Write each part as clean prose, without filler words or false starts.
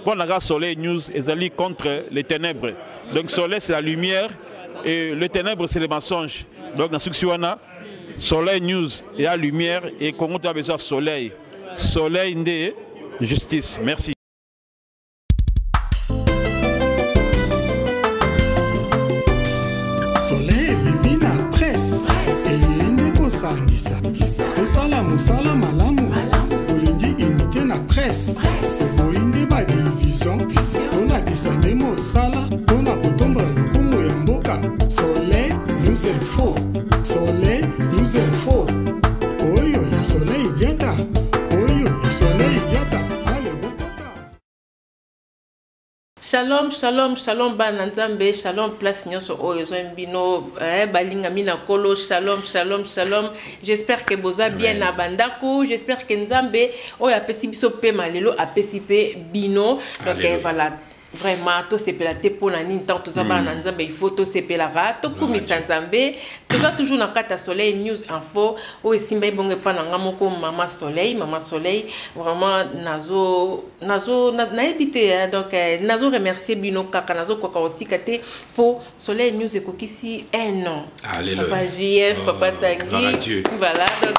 Pour la Soleil News, ils allient contre les ténèbres. Donc Soleil c'est la lumière et le ténèbre c'est le mensonge. Donc dans ce que Soleil News et la lumière et Congo a besoin de soleil. Soleil de justice. Merci. Soleil mimina presse et ndeko sangisa. Tosala musala malamu. Olingi imité na presse. Boindi ba division. Tolakisa ndemo sala. Tona kotombola lokumu ya mboka. Soleil nous info. Soleil nous info. Oyo ya soleil dieta. Oyo ya soleil dieta. Shalom, shalom, shalom, bananzambe, shalom, place nyonso oyo mbino, balinga mina kolo, shalom, shalom, shalom. J'espère que boza bien na bandaku, j'espère que nzambe oyo apesi biso pe malelo apesi pe bino. Donc voilà. Vraiment, tout c'est la pour la nintan, tout ça, il faut tout c'est la rat, tout comme Sanzambe, tout ça toujours dans Kata Soleil News Info, ou ici mais bon pas dans Gamoko Maman Soleil, vraiment nazo na habité donc nazo remercier Bino Kaka nazo Kokoti Kate pour Soleil News et Kokisi un an. Alléluia. Papa JF, Papa Tanguy, voilà donc.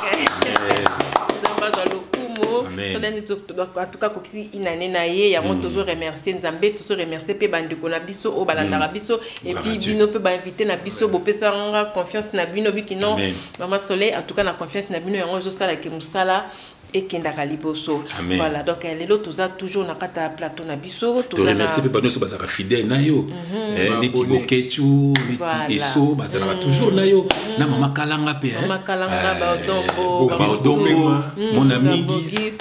En tout cas, il y a toujours remercier Nzambe, toujours remercier pe bandeko na biso o balandara biso et puis bino pe ba inviter na biso bo pesa confiance na bino bikino Maman Soleil en tout cas na confiance na bino yango zo sala ke musala et Kendaka Liboso. Voilà, donc les autres toujours na kata plateau na biso. Tu remercie pe bano so bazaka fidèle na yo. Neti Bokechu, neti Eso bazala toujours na yo. Na Mama Kalanga pe. Mama Kalanga ba Odongo, mon ami.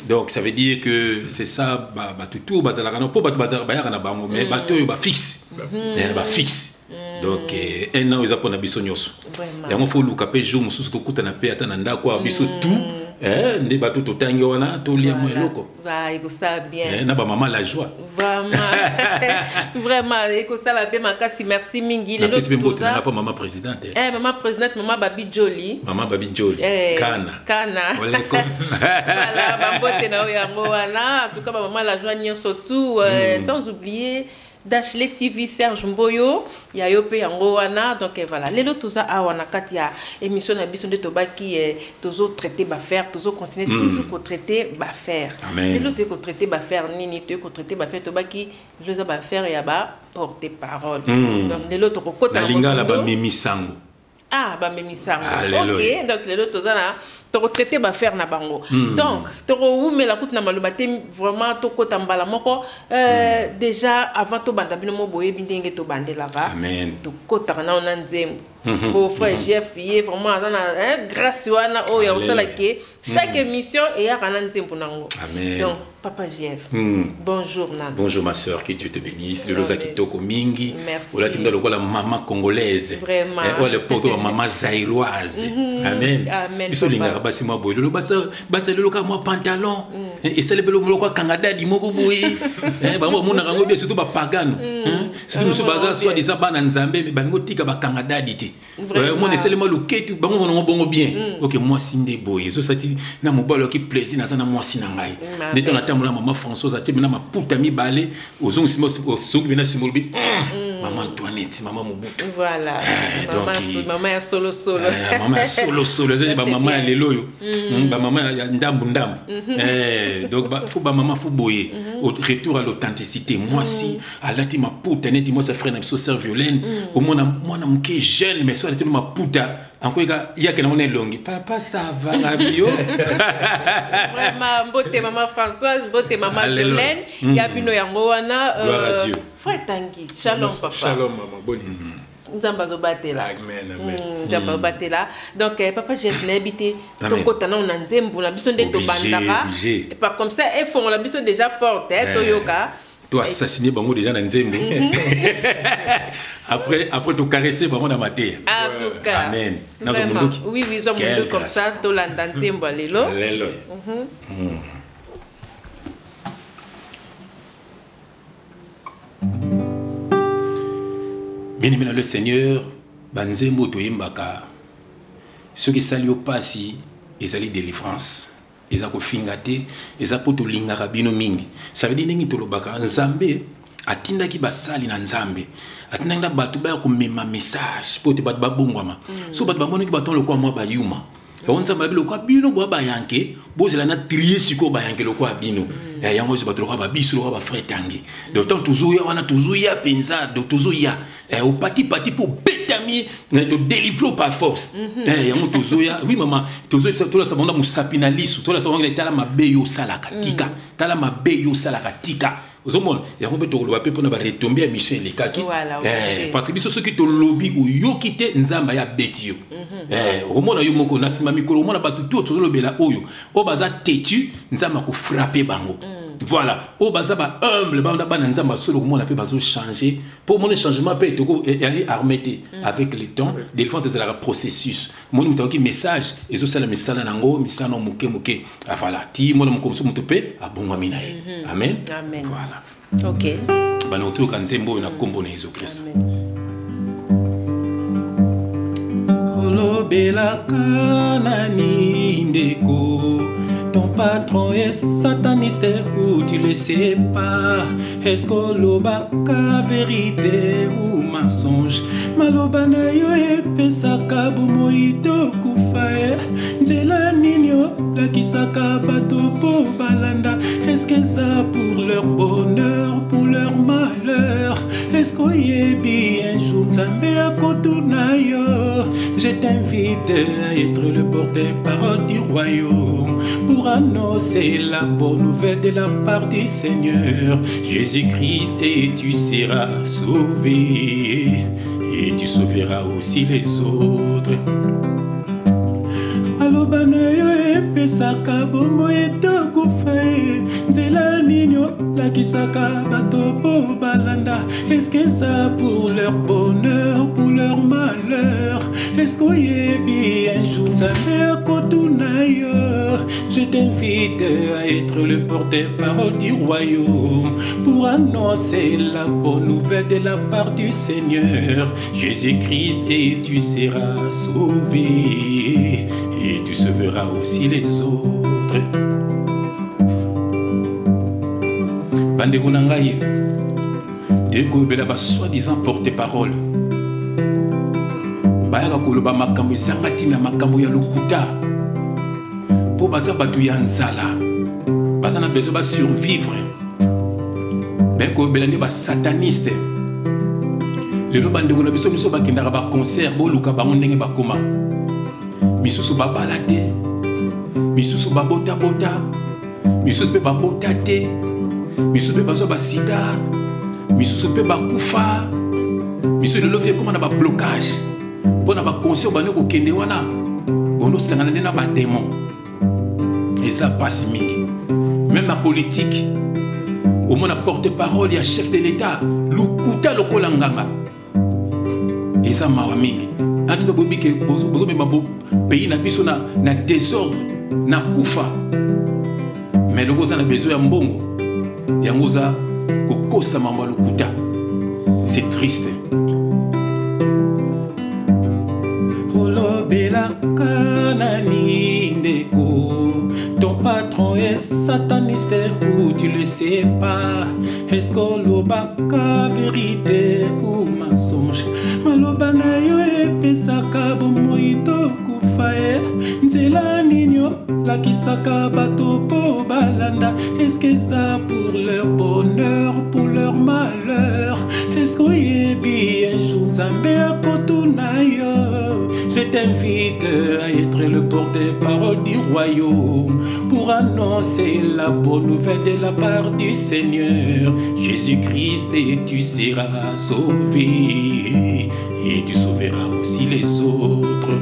Donc ça veut dire que c'est ça ba tout bazala no po bazala ba ya na bango mais ba to yo ba fixe. Ba fixe. Donc un an ils apona biso nyoso. Yango fo luka pe jour mususu to kutana pe atana ndako biso tout. Ndé bateau totangi wana to lia mo eloko. Va iko ça bien. Na ba maman la joie. Vraiment. Vraiment iko ça la bien makasi merci mingi le lot. Na pas maman présidente. Maman présidente maman Babi Jolie. Maman Babi Jolie. Kana. Voilà bambote na yango wana en tout cas maman la joie nyonso tout sans oublier Dashley TV Serge Mboyo ya yope yango wana donc voilà lelo tout ça awana katia émission na biso de tobaki tozo traiter ba faire tozo continuer toujours ko traiter ba faire lelo te ko traiter ba faire nini te ko traiter ba faire tobaki loza ba faire ya ba porter parole donc lelo to ko kota na lingala ba memisango ba memisango OK donc lelo to zana to traiter ba faire na bango donc to umela kutu na maloba te vraiment to kota mbala moko déjà avant to banda bino mo boye bindenge to bandela ba to kota na ona nzembo pour frère Jeff yé vraiment na grâce wana o ya osala ke chaque émission et ya kana nzembo nango donc Papa Jeff bonjour Nana. Bonjour ma sœur, que Dieu te bénisse. Le loza kitoko mingi merci ola timda lokola maman congolaise vraiment le poto maman zaïroise amen biso linga basi moi boy le basa le loka moi pantalon et c'est le belo moloko kangada di moko boy ba mo mona kango bien surtout ba pagano surtout muso baza soit des abana nzambe mais ba ngotika ba kangada dité moi ne seulement le ketu ba ngo bongo bien OK moi sinde boy so sati na mobalo ki plaisir na sana moi sinangai ndeta na tambola maman Françoise ati na maputa mi balé ozong simo soki bena simolbi maman Antoinette maman Mobutu voilà maman solo maman solo ba maman lelo yo ba maman ya ndambu donc faut ba maman faut boyer au retour à l'authenticité moi si alati maputa neti moi sa frère na biso sœur Violaine au mona muke jeune mais so alati maputa encore il y a que on est longue papa ça va bio vraiment mbote maman Françoise mbote maman Violaine ya bino yango wana frère Tanguy shalom papa shalom maman boni nzamba zo batela amen nzamba batela donc papa Jeff na habité to kota na on nzembo na biso nde to bandaka pas comme ça et font la biso déjà porte to yoka tu assassiné bango déjà dans nzembo après tu caresser bango na maté en tout cas amen oui zo mundo comme ça to landa nzembo lelo Bien-aimé le Seigneur, banzembo to yimbaka. Ceux qui saluent au passé, ils allaient délivrance. eza kofinga te eza po tolingaka bino mingi ça veut dire ndenge tolobaka nzambe atindaki basali na nzambe atindaki na bato baya komema message po te bato babongwama so bato bamonaki bato lokwa mwa bayuma on nzambe labi lokwa bino bwa bayanke bozela na trier siko bayanke lokwa bino yango so bato lokwa babiso lokwa bafrère tangi d'autant toujours wana toujours ya penza donc toujours ya au pati pour betami to délivrer par force yango toujours ya oui maman toujours ça tola sabonda musapina lisu tola sabonda tala mabeyo salaka tika tala mabeyo salaka tika ozomona yango pe tokoloba pe pona ba retomber mission elekaki parce que biso soki to lobby o yokite nzamba ya betio omona yo moko na sima mikolo omona batu tout tozolobela oyo o baza têtu nzamba ko frapper bango voilà o baza ba humble bana nzamba solo komona pe bazo changer pour mon changement pe toko aller armete avec le temps défense c'est la processus mon mutoki message ezo sala misala nango misano muke voilà ti mon komso mutope abonga minae amen voilà OK bana otoka nzembo na kombo na Jésus Christ kolobela kanani ndeko. Ton patron est sataniste ou tu le sais pas? Est-ce que l'obaka vérité ou mensonge? Malobana yo epesaka bomoito kufae nzela ninyo lakisaka bato po balanda. Est-ce que ça pour leur bonheur, pour leur malheur? Est-ce qu'on y bien jour nzambe akotuna yo? Je t'invite à être le porte-parole du royaume pour annoncer la bonne nouvelle de la part du Seigneur Jésus-Christ, et tu seras sauvé et tu sauveras aussi les autres. Alobana yo epesaka bomo etokufae nzela ninyo lakisaka bato po balanda. Est-ce que ça pour leur bonheur, pour leur malheur? Est-ce qu'on y est bien jour nzambe akotuna yo? Je t'invite à être le porte-parole du royaume pour annoncer la bonne nouvelle de la part du Seigneur Jésus-Christ, et tu seras sauvé et tu sauveras aussi les autres. Bandeko na ngai, deko bela ba soi-disant porte-parole. Bayaka koloba makambo ezangati na makambo ya lokuta. Po baza batu ya nzala. Baza na besoin ba survivre. Beko bela ne ba sataniste. Lelo bandeko na biso miso bakindaka ba concert bo luka bango ndenge bakoma. Misusu babala te, misusu babota bota, misusu pe babota te, misusu pe bazo basida, misusu pe bakufa, misusu lelo vie comme na ba blocage. Pour na ba concert bane ko kende wana, bono sangana na ba démon. Et ça passe mingi. Même la politique, au moins la porte-parole, il y a chef de l'État, lukuta lokola nganga. Et ça mawa mingi. En tout cas, que bozo me mabo pays na biso na désordre na kufa. Mais le goza na besoin ya mbongo. Yangoza kokosa mamba lukuta. C'est triste. Olobela kanani ndeko. Ton patron est sataniste ou tu le sais pas? Est-ce que l'obaka vérité ou mensonge? Malobana yo epesaka bomoito kufae nzela ninyo lakisaka bato po balanda. Est-ce que ça pour leur bonheur, pour leur malheur? Est-ce qu'on y est bien jour nzambe akotuna yo? Je t'invite à être le porte-parole du royaume pour annoncer la bonne nouvelle de la part du Seigneur Jésus-Christ, et tu seras sauvé et tu sauveras aussi les autres.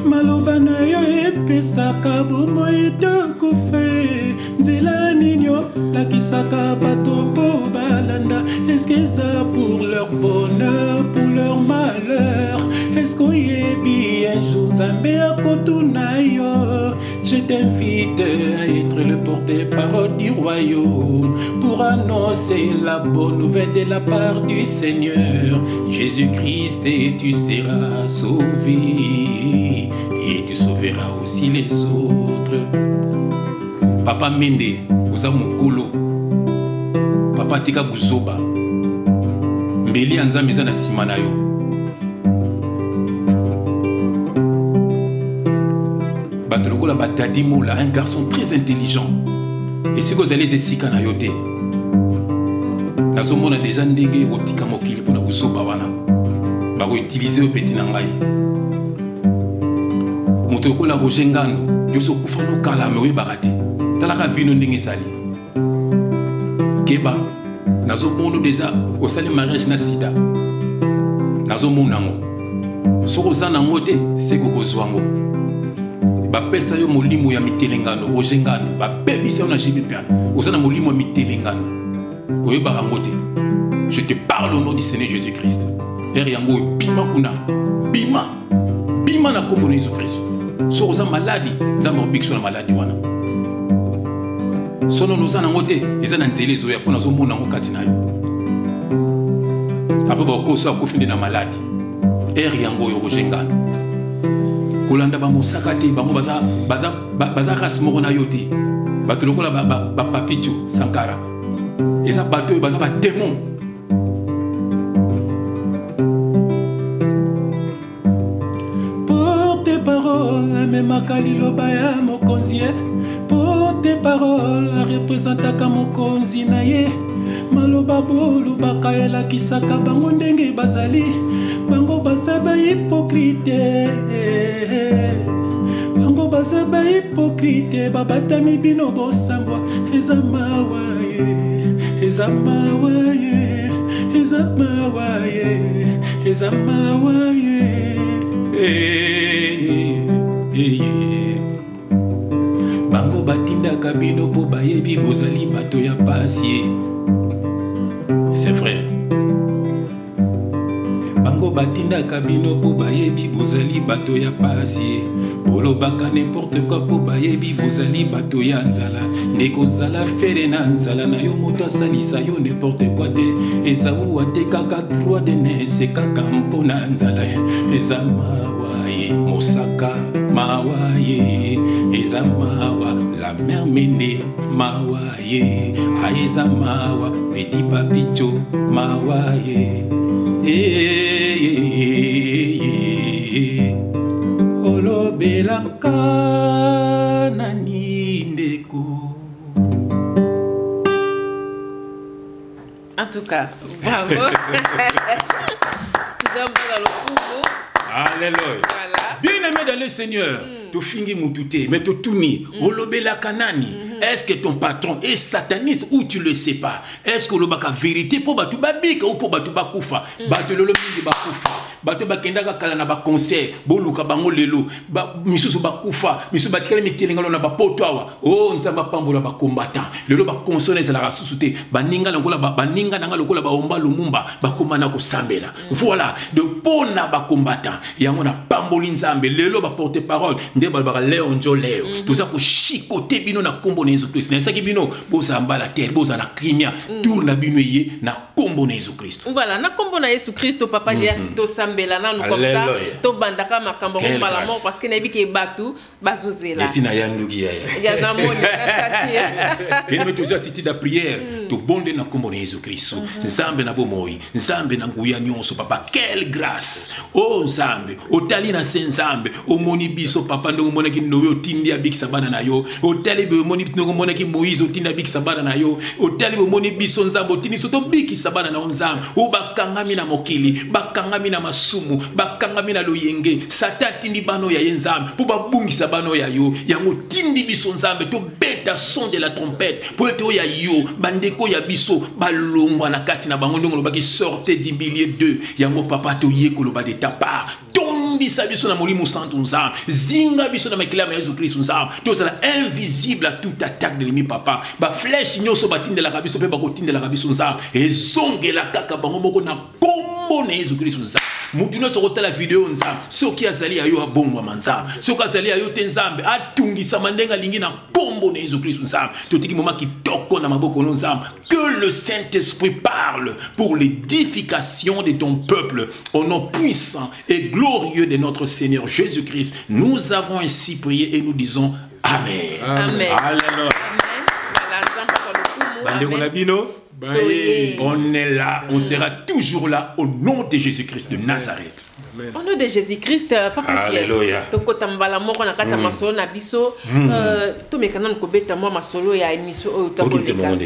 Malobana yo epesaka bomoito kufe nzela ninyo lakisaka bato po balanda. Est-ce que ça pour leur bonheur, pour leur malheur? Est-ce qu'on y est bien jour nzambe akotuna yo? Je t'invite à être le porte-parole du royaume pour pour annoncer la bonne nouvelle de la part du Seigneur Jésus-Christ, et tu seras sauvé et tu sauveras aussi les autres. Papa Mende, oza mokolo. Papa tika buzoba. Mbeli anzambe eza na sima na yo. Bato lokola Batadi Moula, un garçon très intelligent. Et si vous allez esika na yo te. Nazomona déjà ndenge otika mokili pona buzoba wana. Bako utiliser au petit na ngai. Moto lokola Roger Ngano, yo so kufa no kala me we barate. Talaka vino ndenge sali. Keba nazomona déjà au sali mariage na sida. Nazomona ngo. Soko zana ngote seko kozwango. Ba pesa yo molimo ya mitelengano Roger Ngano ba bebisa na jibe piano. Osana molimo ya mitelengano. Oye ba ngote. Je te parle au nom du Seigneur Jésus-Christ. Yango bima kuna. Bima na kombo na Jésus-Christ. Soko za maladi, za mobikso na maladi wana. Sono noza na ngote eza na nzele zo ya pona zo mona ngo kati na yo. Apo ba koso akofinde na maladi. Yango yo Roger Ngano. Kolanda ba mosaka te bango baza race moko na yo te. Bato lokola ba Papicho Sankara. Eza bato yo baza ba démon. Porte parole même Kaliloba ya mokonzi. Porte parole représentaka mokonzi na ye. Maloba bolu bakaela kisaka bango ndenge bazali. Bango basaba hypocrite. Bango basaba hypocrite. Babatami bino bosambwa. Ezamawaye. Ezamawaye. Ezamawaye. Ezamawaye. Bango batinda kabino po bayebi bozali bato ya pasi. C'est vrai. Bango batinda kabino po bayebi bozali bato ya pasi. Bolo baka n'importe quoi po bayebi bozali bato ya nzala. Ndeko zala fere na nzala na yo moto asalisa yo n'importe quoi te. Eza ou ate kaka droit de nese kaka mpo na nzala. Eza mawaye mosaka mawaye. Eza mawa la mère Mende mawaye. Eza mawa petit Papicho mawaye. Olobelaka nani ndeko. En tout cas, bravo. Nous sommes dans le cours. Alléluia. Voilà. Bien aimé dans le Seigneur, tu fingi moutouté, mais tu tournes. Olobelaka nani. Est-ce que ton patron est sataniste ou tu le sais pas? Est-ce que le baka vérité pour batu babika ou pour batu bakufa? Batu lolo mingi bakufa. Batu bakendaka kala na ba concert, boluka bango lelo, misusu bakufa, misusu batikala mitelinga na ba potwawa. Oh nzamba pambola ba combattant. Lelo ba consonner c'est la rasusuté. Baninga na ngola baninga na ngalokola ba omba lumumba, bakomana ko sambela. Voilà, de pona ba combattant. Yango na pamboli nzambe, lelo ba porte parole, nde ba Léon Joleo. Tout ça ko chikoté bino na kombo Jésus-Christ. N'est-ce que bino boza mbala terre boza na Crimea tour na bino yé na kombo na Jésus-Christ. Voilà, na kombo na Jésus-Christ papa j'ai to sambela na nous comme ça to bandaka makambo mbala mo parce que na biki batu bazozela. Esi na yandugi ya. Ya na moni na Il met toujours attitude de prière to bonde na kombo na Jésus-Christ. Nzambe na bomoi, nzambe na nguya nyonso papa quelle grâce. Oh nzambe, otali na nzambe, o moni biso papa ndo mona ki noyo tindi abikisa bana na yo. Otali be moni mona ki Moïse otinda bikisa bana na yo. Otali be moni biso nzambe otindi soto bikisa bana na nzambe. O bakangami na mokili, bakangami na masumu, bakangami na loyenge. Satan tindi bano ya nzambe po babungisa bano ya yo. Yango tindi biso nzambe to beta son de la trompette. Po eto ya yo bandeko ya biso balongwa na kati na bango ndongo baki sortez du milieu d'eux. Yango papa to yekolo ba de ta part. Bisa biso na molimo santo nzambe zinga biso na makila ya Jésus-Christ nzambe tozala invisible à toute attaque de l'ennemi papa ba flèche nyoso batindela biso pe ba kotindela biso nzambe ezongela kaka bango moko na kombo na Yesu Christ nzambe mutu no sokota la vidéo nzambe soki azali ayo abongwa manzambe soki azali ayo te nzambe atungisa mandenga lingi na kombo na Yesu Christ nzambe totiki moma kitoko na maboko no nzambe que le Saint-Esprit parle pour l'édification de ton peuple au nom puissant et glorieux de notre Seigneur Jésus-Christ. Nous avons ainsi prié et nous disons Amen. Amen. Alléluia. On est là, on sera toujours là au nom de Jésus-Christ de Nazareth. Au nom de Jésus-Christ, Papa. Alléluia. Tokotambala moko na kata masolo na biso, to mekana nkobeta mo masolo ya émission o takoleka.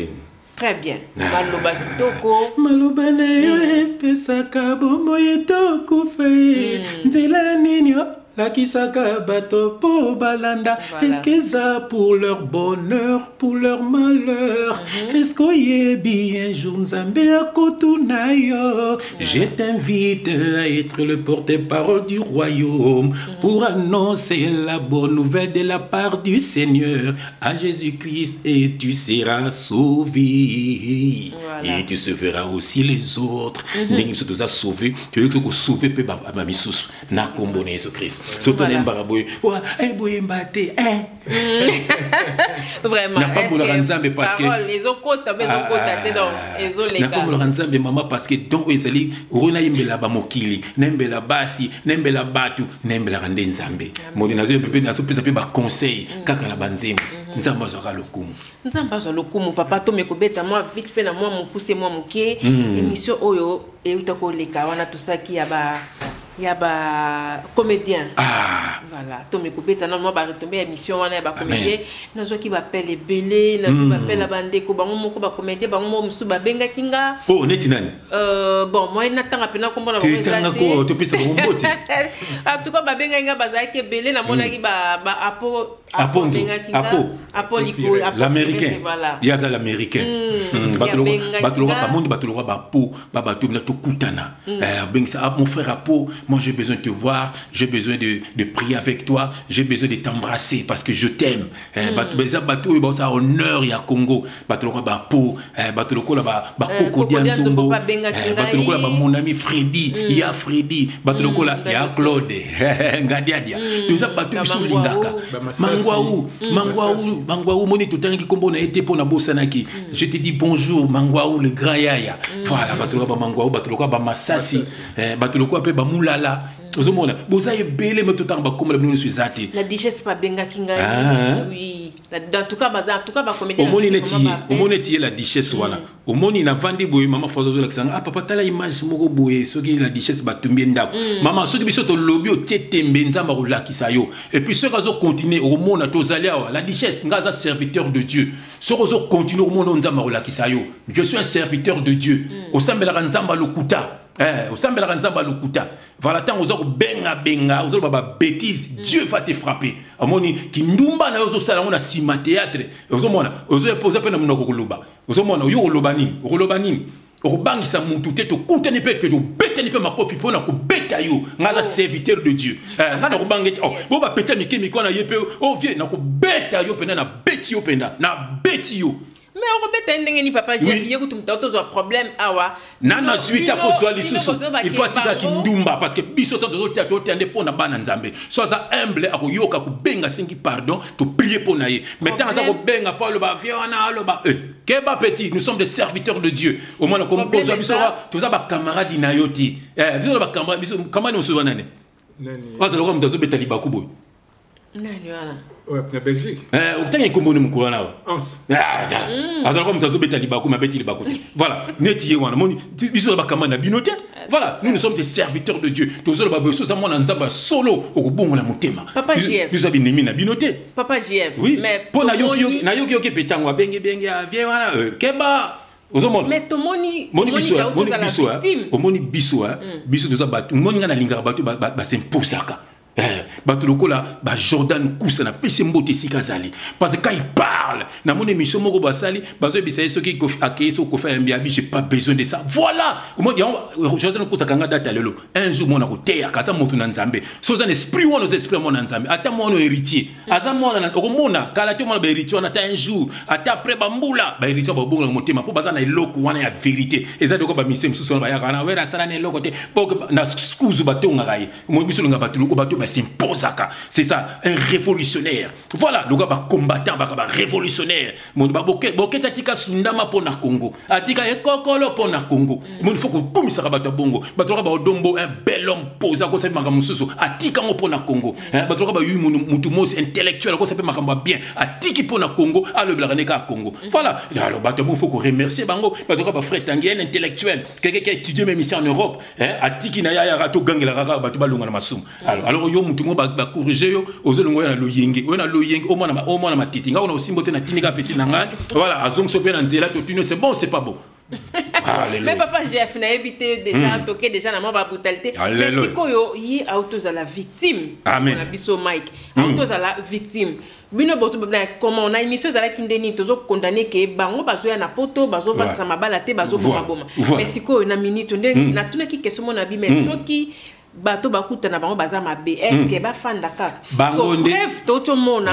Très bien. Maloba kitoko. Maloba na yo epesaka bomo yetoko fe. Nzela ninyo lakisaka bato po balanda. Est-ce que ça pour leur bonheur, pour leur malheur? Est-ce qu'on y est bien jour nzambe akotuna yo? Je t'invite à être le porte-parole du royaume pour annoncer la bonne nouvelle de la part du Seigneur à Jésus-Christ et tu seras sauvé. Voilà. Et tu sauveras aussi les autres. N'engi tu dois sauver, tu veux que sauver pe ba mamisus na kombo na Jésus-Christ. Surtout les baraboy, ouais, boy mbate, Vraiment. N'a pas voulu rendre parce que les autres t'as besoin de donc les autres les gars. N'a pas voulu rendre maman parce que donc ezali rona yembela ba mokili, nembela basi, nembela batu, nembela rande nzambe. Modi nazo pepe nazo pesa pe ba conseil kaka na banzembo. Nzamba zaka lokumu. Nzamba zaka lokumu papa to mekobeta moi vite fait na moi mon pousser moi moké émission oyo et utako leka wana tosaki ya ba comédien. Voilà, Tomé Koubeta non moi ba retomber émission wana ba comédien nazo ki ba appelle belé nazo ba appelle bande ko bango moko ba comédien bango mo musu ba benga kinga. Oh neti nani? Bon moi na tanga pena ko mbona ba tanga ko to pisa ko mboti. En tout cas ba benga nga ba za ke belé na mona ki ba apo benga kinga apo liko l'américain. Voilà. Il y a ça l'américain. Batologa ba monde batologa ba po ba bato na to kutana. Ben ça mon frère apo moi j'ai besoin de te voir, j'ai besoin de prier avec toi, j'ai besoin de t'embrasser parce que je t'aime. Bateau ça honneur ya Congo, bateau ba po, bateau là ba Koko Dianzombo, bateau là ba mon ami Freddy, il y a Freddy, bateau là il y a Claude, Ngadiadia. Nous a bateau biso lingaka. Mangwaou moni tout temps qui combo na été pour na bosanaki. Je te dis bonjour Mangwaou le grand yaya. Voilà bateau là ba Mangwaou, bateau là ba Masasi, bateau là pe ba Moulala. Ozomona boza ebele me tout temps ba comme le zati. La digeste pas benga kinga. Oui. En tout cas ba comédien. Omoni tie la digeste wana. Omoni na vandi boye mama fazo la kisanga papa tala image moko boye soki la digeste ba tumbi ndako. Mama soki biso to lobby o tetembe nzamba ko lakisa yo. Et puis ceux qui continuer au monde tozali awa la digeste ngaza serviteur de Dieu. Ceux qui continuer au monde nzamba ko lakisa yo. Je suis un serviteur de Dieu. Osambela nzamba lokuta. Osambela nzamba lokuta. Voilà tant aux benga aux baba bêtise Dieu va te frapper. Amoni ki ndumba na yozo sala ngona sima théâtre. Ozomona ozo poser pena munoko kuluba. Ozomona yo lobani obangisa mutu te to kutani pe to betani pe makofi pona ko beta yo ngaza serviteur de Dieu. Ngana ko bangeti bo ba peta mikemi ko na yepe o vie na ko beta yo pena na beti yo penda na beti yo. Mais on rebête un dingue ni papa j'ai vu que tu me un problème awa nana suite ko zo lisusu il faut tika kindumba parce que biso to to tende pona bana nzambe sois humble ako yoka ko benga singi pardon to prier pona ye maintenant ça ko benga pas le ba viona le ba keba petit nous sommes des serviteurs de Dieu au moins comme ko zo biso to za ba camarade na yoti biso ba camarade biso kamani on se voit nani waza lo ko mtazo betali bakubo nani wala ouais na Belgique okutanga ikombo ni mukuru na wa Ans azala comme mtazo betali baku ma betali baku voilà neti wana moni biso ba kamana binote voilà nous sommes des serviteurs de Dieu tozo ba beso za mona nzamba solo okubongola motema papa JF biso binemi na binote papa JF oui mais pona yoki na yoki petangwa benge avie wana keba ozomona mais tomoni biso biso nous a battu moni ngana lingara battu ba s'imposaka bato lokola ba Jordan Kousa na pese mbote sikazali parce que quand il parle na mon émission moko basali bazo bisaye ceux qui accueillent so ko faire un biabi j'ai pas besoin de ça voilà moi Jordan Kousa kanga data lelo un jour mon ko teya kaza moto na nzambe so za esprit wono esprit mon nzambe ata mon héritier aza mon na romona kala to mon ba héritier on ata un jour ata après bambula ba héritier ba bongo motema po baza na eloko wana ya vérité eza de ko ba mise msusu ba ya kana wera sala na eloko te po na excuse ba tonga kai mo biso nga batu ko batu ba s'imposaka c'est ça un révolutionnaire voilà le gars ba combattant ba révolutionnaire mon ba boketa tika sundama pona Congo atika ekokolo pona Congo mon faut ko komisa ba bongo ba to ba odombo un bel homme posa ko sape makambo mususu atika ngo pona Congo ba to ba yu mutu mos intellectuel ko sape makambo bien atiki pona Congo alo blakaneka Congo voilà alors ba to bon faut ko remercier bango ba to ba frère Tanguy un intellectuel quelqu'un qui a étudié même ici en Europe atiki na ya rato gangela raka ba to ba longa na masum alors yo mutu mo ba corriger yo ozolongo na loyenge o na loyenge o mona matiti nga ona osimbote na tinika petit nanga voilà azong sope na nzela to tino c'est bon c'est pas bon. Mais papa Jeff n'a évité déjà toqué déjà na ma brutalité mais tiko yo yi autos à la victime amen na biso Mike autos à la victime bino boto comment on a émission za la kindeni tozo condamner que bango bazo ya na poto bazo va sa mabala te bazo fuma boma mais siko na minute na tuna ki question mon abi mais soki bato bakuta na bango baza mabe est-ce que ba fanda kaka bango bref toto mona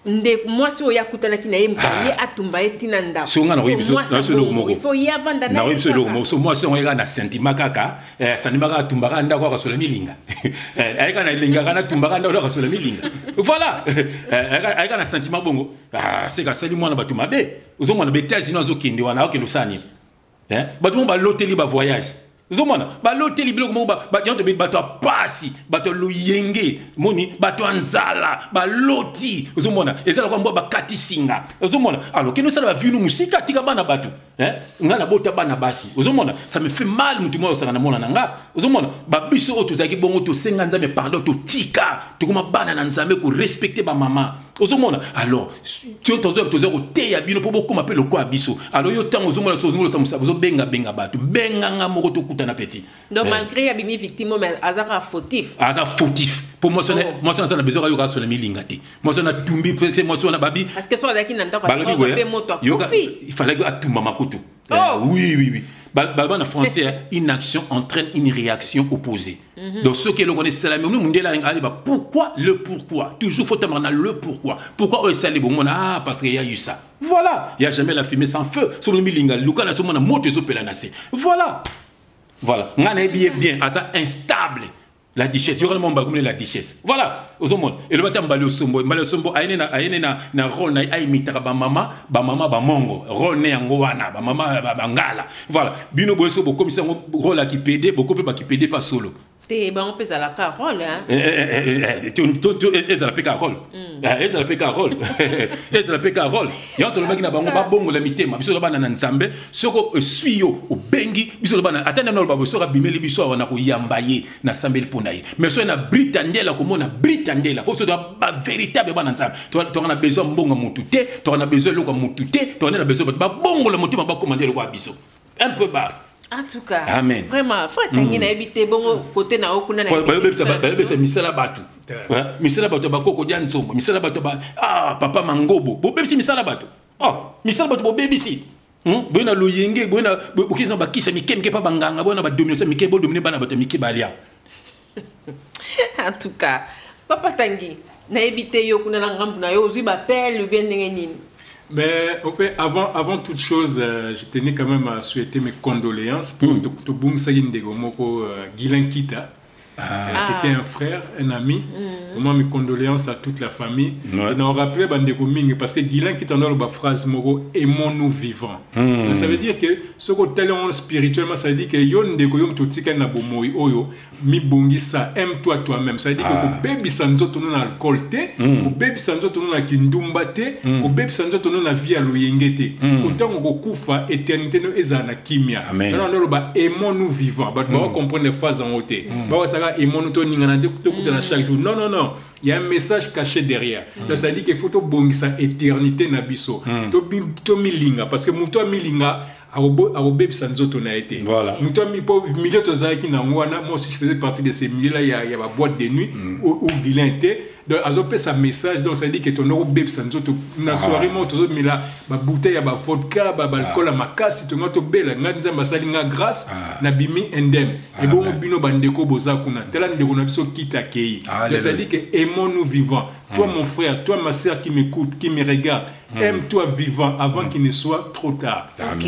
nde moi si oya kutana kina ye mkanye atumba etina nda so nga na wibiso na so lomo il faut y avanda na wibiso lomo so moi so nga na sentiment kaka sentiment ka tumba ka nda kwa sola milinga ayika na linga kana tumba ka nda kwa sola milinga voilà ayika na sentiment bongo c'est ka sali mwana batu mabe ozo mwana betasi no azokende wana okendo sani batu mo ba loteli ba voyage zomona ba loteli biloko mo ba yanto be bato pasi bato luyenge moni bato anzala ba loti zomona ezala kwa mbo ba katisinga zomona alors keno sala ba vinu musika tika bana bato ngana bota bana basi zomona ça me fait mal mutu mo sala na mona nanga zomona ba biso o tuzaki bongo to senga nzambe pardon to tika to kuma bana na nzambe ko respecter ba mama ozomona alors tu tozo ko teya bino po bokoma pe lokwa biso alors yo tango ozomona so musa bozo benga bato benga nga moko to na petit. Donc malgré y a bimi victime mais azara fautif. Azara fautif. Pour moi ça na besoin yoka sur le milingati. Moi ça na tumbi moi ça na babi. Parce que ça daki nanda kwa pe moto kofi. Il fallait que atumba makoto. Oui. Baba en français une action entraîne une réaction opposée. Donc ce que l'on connaît c'est la même mundela pourquoi le pourquoi toujours faut t'amener le pourquoi. Pourquoi ça les bon parce qu'il y a eu ça. Voilà, il y a jamais la fumée sans feu. Sur le milinga luka na so mona moto zo pela nase. Voilà, ngana bien, asa instable. La duchesse, yo vraiment comme la duchesse. Voilà, aux hommes. Et le matin mbalo sombo aine na rôle na ay mitaka ba mama ba mongo, rôle ne yango wana ba mama ba ngala. Voilà, bino boso bo comme ça rôle qui pédé, beaucoup pe ba qui pédé pas solo. Te ba on pèse à la carole hein. Ez la pe carole. Ez la pe carole. Ez la pe carole. Ya to le maki na bango ba bongo la mitema, biso ba na nzambe, soko suyo o bengi, biso ba na atana no ba boso ka bimeli biso wana ko yambaye na sambeli ponaye. Mais so na Britandela ko mona Britandela, pour so ba véritable ba na nzambe. To na besoin mbonga mutu te, to na besoin loko mutu te, to na besoin ba bongo la motema ba commander le kwa biso. Un peu bas. En tout cas, amen. Vraiment, faut Tanguy na éviter bon côté na okuna na. C'est misala batu. Misala batu ba koko dia nzombo, misala batu ba papa mangobo. Bo bebisi misala batu. Misala batu bo bebisi. Bona loyenge, bona bokisa ba kisa mikemke pa banganga, bona ba dominer ça mike bo dominer bana batu mike balia. En tout cas, papa Tanguy, na éviter yo kuna na ngambu na yo ozi ba pelle bien nini. Mais avant toute chose, je tenais quand même à souhaiter mes condoléances pour Tobung Sayindego Moko Guilain Kita. C'était un frère, un ami. Moi, mes condoléances à toute la famille. Et on rappelait parce que Guilain Kita a une phrase Moko aimons-nous vivants. Ça veut dire que ce qu'on talent spirituellement, ça veut dire que yon ndeko yom totika na bomoi oyo mi bongisa aime-toi toi-même. Ça veut dire que bébé sanzo tono na alcool te, bébé sanzo tono na kindumba te, bébé sanzo tono na vie à loyengete. Autant qu'on kufa éternité no ezana kimia. Alors on ba aimons-nous vivants. Ba comprendre les phases en haute. Ba ça aimons-nous to ningana de kutana chaque jour. Non. Il y a un message caché derrière. Donc ça dit qu'il faut to bongisa éternité na biso. To milinga parce que muto milinga arobeb sanzoto na été. Voilà. Nous sommes milieu tozaki na ngwana, moi aussi je faisais partie de ces milieux là, il y a la boîte de nuit où bilan était. Donc azopé sa message donc ça dit que ton arobeb sanzoto na soirée moi tozo mila ba bouteille ya ba vodka ba alcool à makasi to ngoto bela nganza basali nga grâce na bimi endem et bon bino bandeko boza kuna tela ndeko na biso kita kei. Donc ça dit que aimons-nous vivants. Toi mon frère, toi ma sœur qui m'écoute, qui me regarde, aime-toi vivant avant qu'il ne soit trop tard. OK.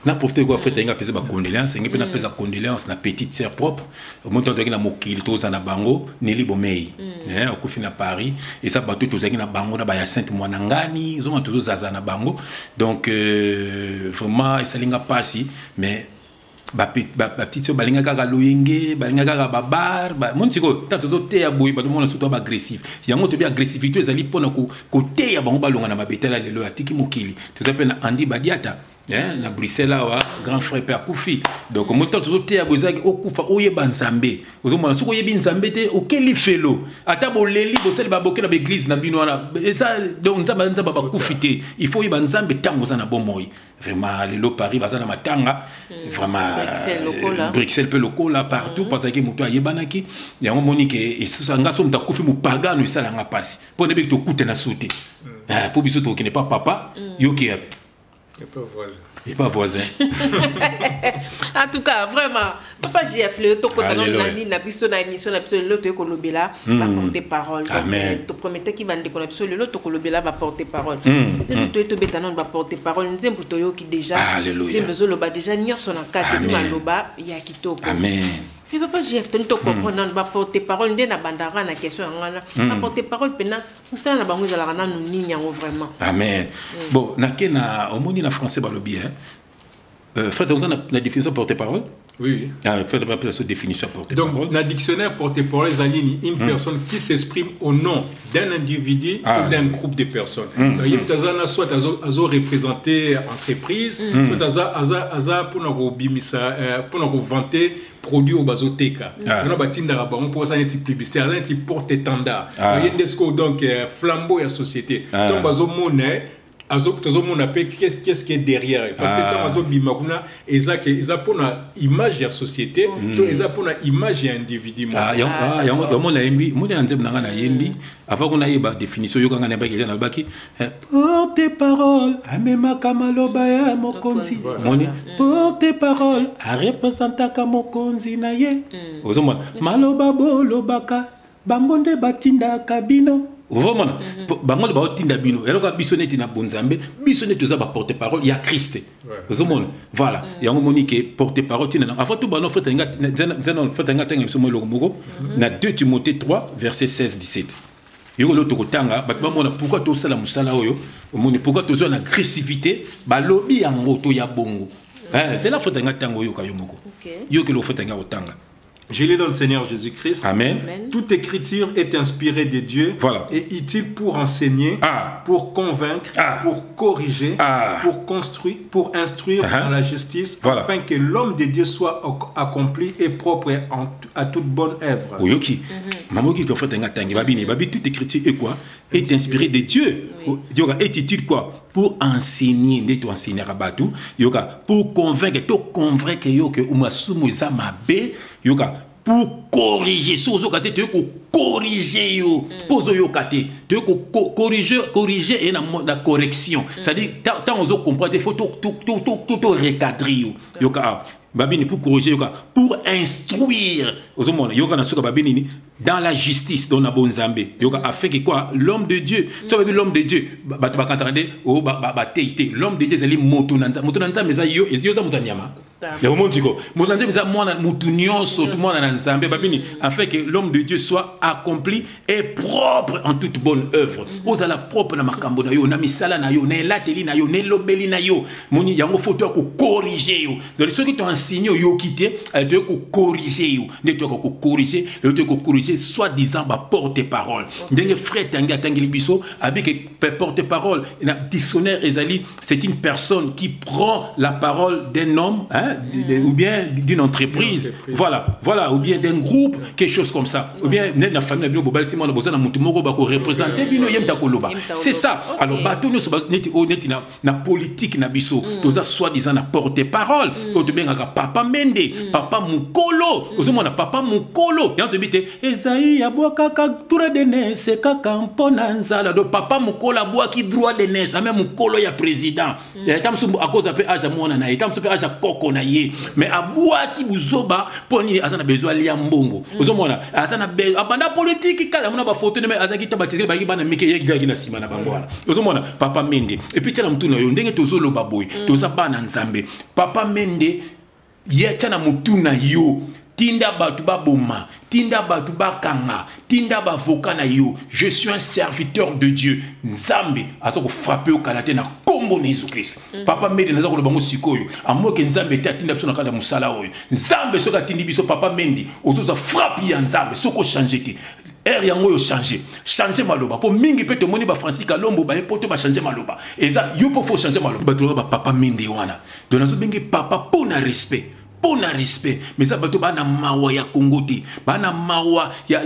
Na profiter quoi fait nga pesa ba condoléances, nga pena pesa condoléances na petite sœur propre. Au moment où na mokili to za na bango neli bomei. Akufi na Paris et ça bateau to za na bango na ba ya Sainte Mwanangani, zo to za na bango. Donc vraiment ça linga passi mais ba petite sœur balinga kaka loyenge balinga kaka babar mon tiko tant to te ya boy ba mona surtout ba agressif yango to bi agressivité ezali pona ko te ya bango balonga na mabetela lelo atiki mokili to s'appelle na Andi Badiata na Bruxelles là grand frère Père Koufi donc mon temps to te ya bozaki okufa oyeba nzambe ozo mona soko yebi nzambe te okeli felo ata boleli bosali ba bokela ba église na bino wana ça donc nzamba ba kufite il faut yeba nzambe tango za na bomoyi vraiment lelo Paris bazana matanga vraiment Bruxelles pe lokola partout parce que muto ayebanaki yango monique et ça ngaso mtakufi mu pagano isala nga pasi pour ne be to kute na sauter pour biso to qui n'est pas papa yoki yapi et pas voisin. Et pas voisin. En tout cas, vraiment, papa JF, le to kotana nani na biso na émission na biso le to kolobela va porter parole. Amen. To promettre qui va ndeko na biso le to kolobela va porter parole. Le to betana va porter parole. Nzembo to yo ki déjà. Alléluia. Nzembo lo ba déjà nyonso na kati du maloba ya kitoko. Amen. Mais papa JF, tu to comprendre va porter parole ndé na bandara na question ngana. Va porter parole pena usana na bango za la na nuni nyango vraiment. Amen. Bon, na kena au monde na français balobi hein. Faites la définition porte-parole. Oui. Faites la définition porte-parole. Donc, dans le dictionnaire porte-parole, une personne qui s'exprime au nom d'un individu ou d'un groupe de personnes. Il y a soit représenter entreprise, soit pour vanter produit au bazoteka. Il y a un pour ça une publicité, un porte-étendard. Il y a donc flambeau et société. Donc, bazo monnaie. Qu'est-ce qui est derrière parce que quand on bimakuna eza pour la image de la société eza pour la image de l'individu yamona yembi mona nzembo nanga na yembi avant qu'on aille ba définition yo kanga na ba keza na baki porte-parole amemaka maloba ya mokonzi moni porte-parole a représentaka mokonzi na ye ozomona maloba bolobaka bangonde batinda kabino vraiment bango ba otinda bino eloka bisoneti na bonzambe bisoneti za ba porte-parole il y a Christ vous monde voilà yango monique porte-parole tina avant tout bano fait nga zeno fait nga tenga somo lo moko na 2 Timothée 3 verset 16 17 yoko lo tokotanga ba mona pourquoi to sala musala oyo moni pourquoi to zo na agressivité ba lobi yango to ya bongo c'est la faute nga tango yoka yomoko yoko lo fait nga otanga. Je lis dans le Seigneur Jésus-Christ. Amen. Toute écriture est inspirée de Dieu et utile pour enseigner, pour convaincre, pour corriger, pour instruire dans la justice, afin que l'homme de Dieu soit accompli et propre à toute bonne œuvre. Oyoki. Mamoki ko fait nga tangi babini babi toute écriture est quoi? Est inspirée de Dieu. Yoga est utile quoi? Pour enseigner, ndé enseigner à Batou, yoga pour convaincre, to convaincre yoga umasumu za mabe, yoga pour corriger, so kate te ko corriger yo, pozo yo kate, te ko corriger et la correction. C'est-à-dire tant on comprend des faut tout recadrer yo. Yoga babini pour corriger yoga pour instruire ozomona yoga na suka babini dans la justice dans la bonzambe yoga afin que quoi l'homme de Dieu ça veut dire l'homme de Dieu ba to bakantande o ba teite l'homme de Dieu zali motonanza mais ça yo za mutanyama le moment diko motonanza za mwana mutunyoso tout mwana na nzambe babini afin que l'homme de Dieu soit accompli et propre en toute bonne œuvre ozala propre na makambo na yo na misala na yo na lateli na yo na lobeli na yo moni yango photo ko corriger yo donc ceux qui t'ont enseigné yo quitter elle doit ko corriger yo ne doit ko corriger le doit ko corriger soi-disant ba porte-parole ndenge frère tanga tangeli biso avec porte-parole na dictionnaire ezali c'est une personne qui prend la parole d'un homme hein, ou bien d'une entreprise, voilà, ou bien d'un groupe, quelque chose comme ça, ou bien la famille bino bobal simon bozana mutu moko ba ko représenter bino yemta koloba. C'est ça. Alors bato no so neti na politique na biso, toza soi-disant na porte-parole, to bengaka papa Mende, papa Mukolo, ozomona papa Mukolo, ya to bité Esaïe abwaka ka droit de naissance kaka mpona nzala do papa Mukolo abwaki droit de naissance, même Mukolo ya président. Ya tamsu à cause peu âge mona na, tamsu peu âge koko na ye, mais abwaki buzoba poni azana besoin lia mbongo. Ozomona azana abanda politique kala mona ba photo mais azaki tabatizeli ba bana mike yeki na sima na bangwana. Ozomona papa Mende et puis tela mutuna yo ndenge tozolo baboy, toza bana nzambe. Papa Mende yetana mutuna yo tinda batu baboma, tinda batu bakanga, tinda bavoka na yo. Je suis un serviteur de Dieu. Nzambe azako frapper au kalate na kombo na Jésus Christ. Papa Mende nazako lobango sikoyo. Amoke Nzambe te tinda biso na kala musala oyo. Nzambe soka tindi biso papa Mende, ozoza frapper ya Nzambe soko changer te. Yango yo changer maloba po mingi pe to moni ba Francis Kalombo ba poto ba changer maloba. Eza yo po faut changer maloba. Ba to ba papa Mende wana. Donazo bengi papa pona respect. Pona respect, mais ça bato bana mawa ya Kongoti, bana mawa ya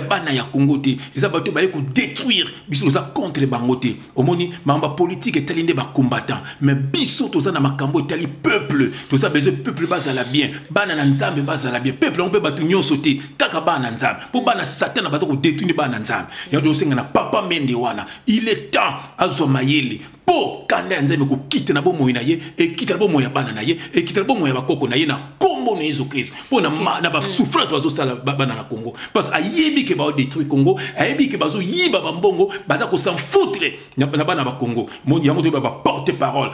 bana ya Kongoti, ça bato ba ko détruire, biso za contre bangote. Omoni mamba politique et talinde ba combattant, mais biso to za na makambo tali peuple, to za besoin peuple bazala bien, bana na Nzambe bazala bien, peuple on peut batu nyoso te, kaka bana Nzambe, pour bana Satan bato ko détruire bana Nzambe. Ya do senga na papa Mende wana, il est temps azo mayele. Po kanda Nzambe ko quitter na bo moyi na ye et quitter bo moyi bana na ye et quitter bo moyi bakoko na ye na kombo na Jésus Christ po na ba souffrance bazo sala bana na Congo parce ayebi ke ba détruire Congo ayebi ke bazo yiba ba mbongo baza ko s'en foutre na bana ba Congo mon yango to ba porte parole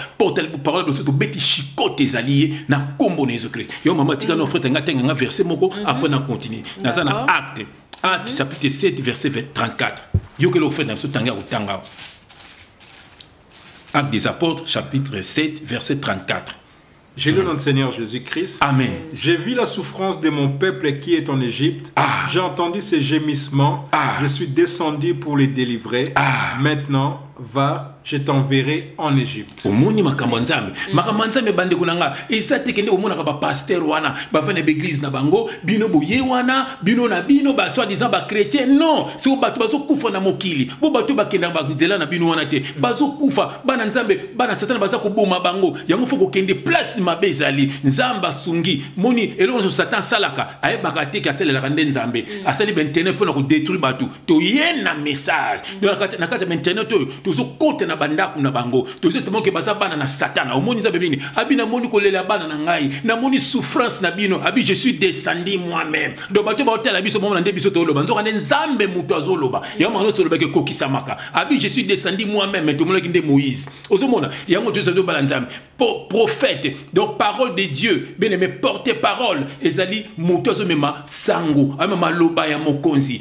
de surtout beti chikote zalié na kombo na Jésus Christ yo mama tika no frère nga verset moko après na continuer na ça na acte chapitre 7 verset 34 yo ke lo frère na so tanga ko tanga. Actes des Apôtres, chapitre 7, verset 34. J'ai le nom du Seigneur Jésus-Christ. Amen. J'ai vu la souffrance de mon peuple qui est en Égypte. J'ai entendu ses gémissements. Je suis descendu pour les délivrer. Maintenant, va, je t'enverrai en Égypte. Omoni makambo nzambe. Makambo nzambe bande kunanga. Isa tekende omona ka ba pasteur wana, ba fane l'église na bango, bino boye wana, bino na bino ba soi disant ba chrétien. Non, si bato bazo kufa na mokili. Bo bato ba kenda ba nzela na bino wana te. Bazo kufa, bana nzambe, bana Satan baza ko boma bango. Yango foko kende place mabe ezali. Nzamba sungi. Moni elonzo Satan salaka. Aye bakate ka sele la rande nzambe. Asali bentene pona ko détruire bato. To yena message. Na kata bentene to tozo kote na bandaku na bango tozo sema ke baza bana na Satan omoni za bebini abi na moni ko lela bana na ngai na moni souffrance na bino abi je suis descendu moi-même do bato ba hôtel biso mona nde biso to loba nzoka nzambe muto azoloba ya mwana to loba ke kokisa maka abi je suis descendu moi-même mais to mona ki nde Moïse ozomona yango tozo do bala nzambe prophète donc parole de Dieu bien aimé porter parole ezali muto azomema sango amema loba ya mokonzi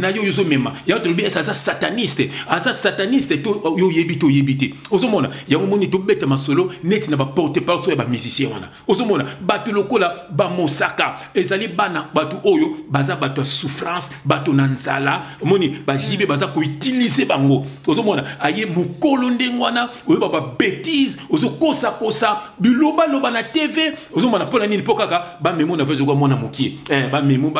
na yo yozomema ya to lobi esa sataniste to yo yebite ozomona yango moni to beta masolo neti na ba porte parole ya ba musicien wana ozomona batu lokola ba mosaka ezali bana batu oyo baza batu souffrance batu na nzala moni ba jibe baza ko utiliser bango ozomona aye mukolo ndengwana oyo ba bêtise ozokosa biloba loba na TV ozomona pona nini pokaka ba memo na vezo ko mona mukie ba memo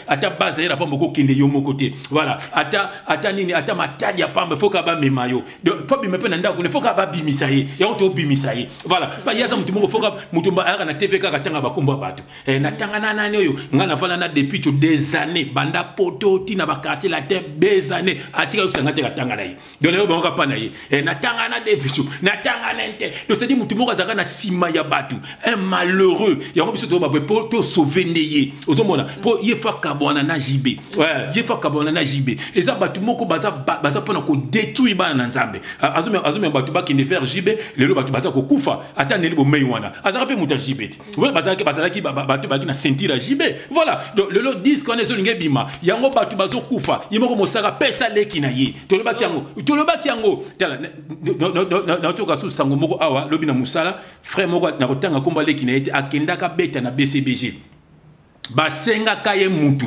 ata base era pa moko kende yo moko te voilà ata nini ata matadi ya pamba foka ba memayo donc pas bimé pena ndako ne foka ba bimisa ye ya to bimisa ye voilà ba yaza mutu moko foka mutu ba aka na TV kaka tanga ba komba batu na tanga na nani oyo ngana vala na depuis des années banda poto tina ba quartier la tête des années atika usanga te tanga na ye donc le ba ka na ye na tanga na depuis na tanga na nte donc c'est dit mutu moko zaka na sima ya batu un malheureux ya ko biso to ba po to sauver ndeye ozomona po yefa kabona na jibe yefa kabona na jibe eza batu moko baza pona ko détruire bana na nzambe azome batu bakinde vers jibe lelo batu baza ko kufa ata neli bo mei wana azaka pe muta jibe ti we bazalaki batu baki na sentir jibe voilà donc lelo disque on ezo linge bima yango batu bazo kufa yimoko mosaka pesa leki na ye tolobaki yango tala na toka su sango moko awa lobi na musala frère moko na kotanga komba leki na ye akendaka beta na BCBG basenga kaye mutu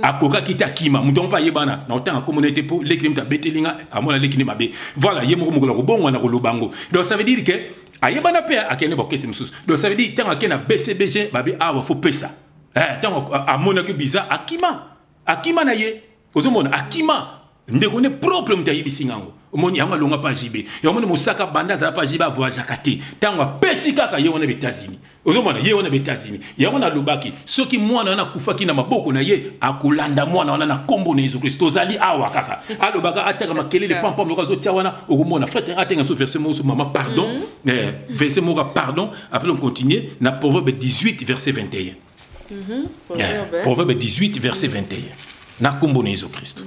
akoka kita kima mutu pa yebana na otanga communauté pour l'équilibre ta betelinga amona l'équilibre mabe voilà yemo ko moko ko bongwa na ko lobango donc ça veut dire que ayebana pe akene bokese mususu. Donc ça veut dire tant akena BCBG babi awa faut pesa. Tant amona ke biza akima na ye. Ozomona akima ndeko ne propre mutayibi ngango. Omoni yanga longa pa jibe. Yomoni musaka banda za pa jiba voyage kati. Tango pesi kaka ye wana États-Unis. Ozomona ye wana États-Unis. Yanga lubaki soki mwana na kufaki na maboko na ye akulanda mwana wana na kombo na Yesu Kristo zali awa kaka. Alobaka ataka makelele pampam lokazo tia wana okomona frère atenga so verset mo so mama pardon. Verset mo pardon. Après on continue na Proverbe 18 verset 21. Proverbe 18 verset 21. Na kombo na Yesu Kristo.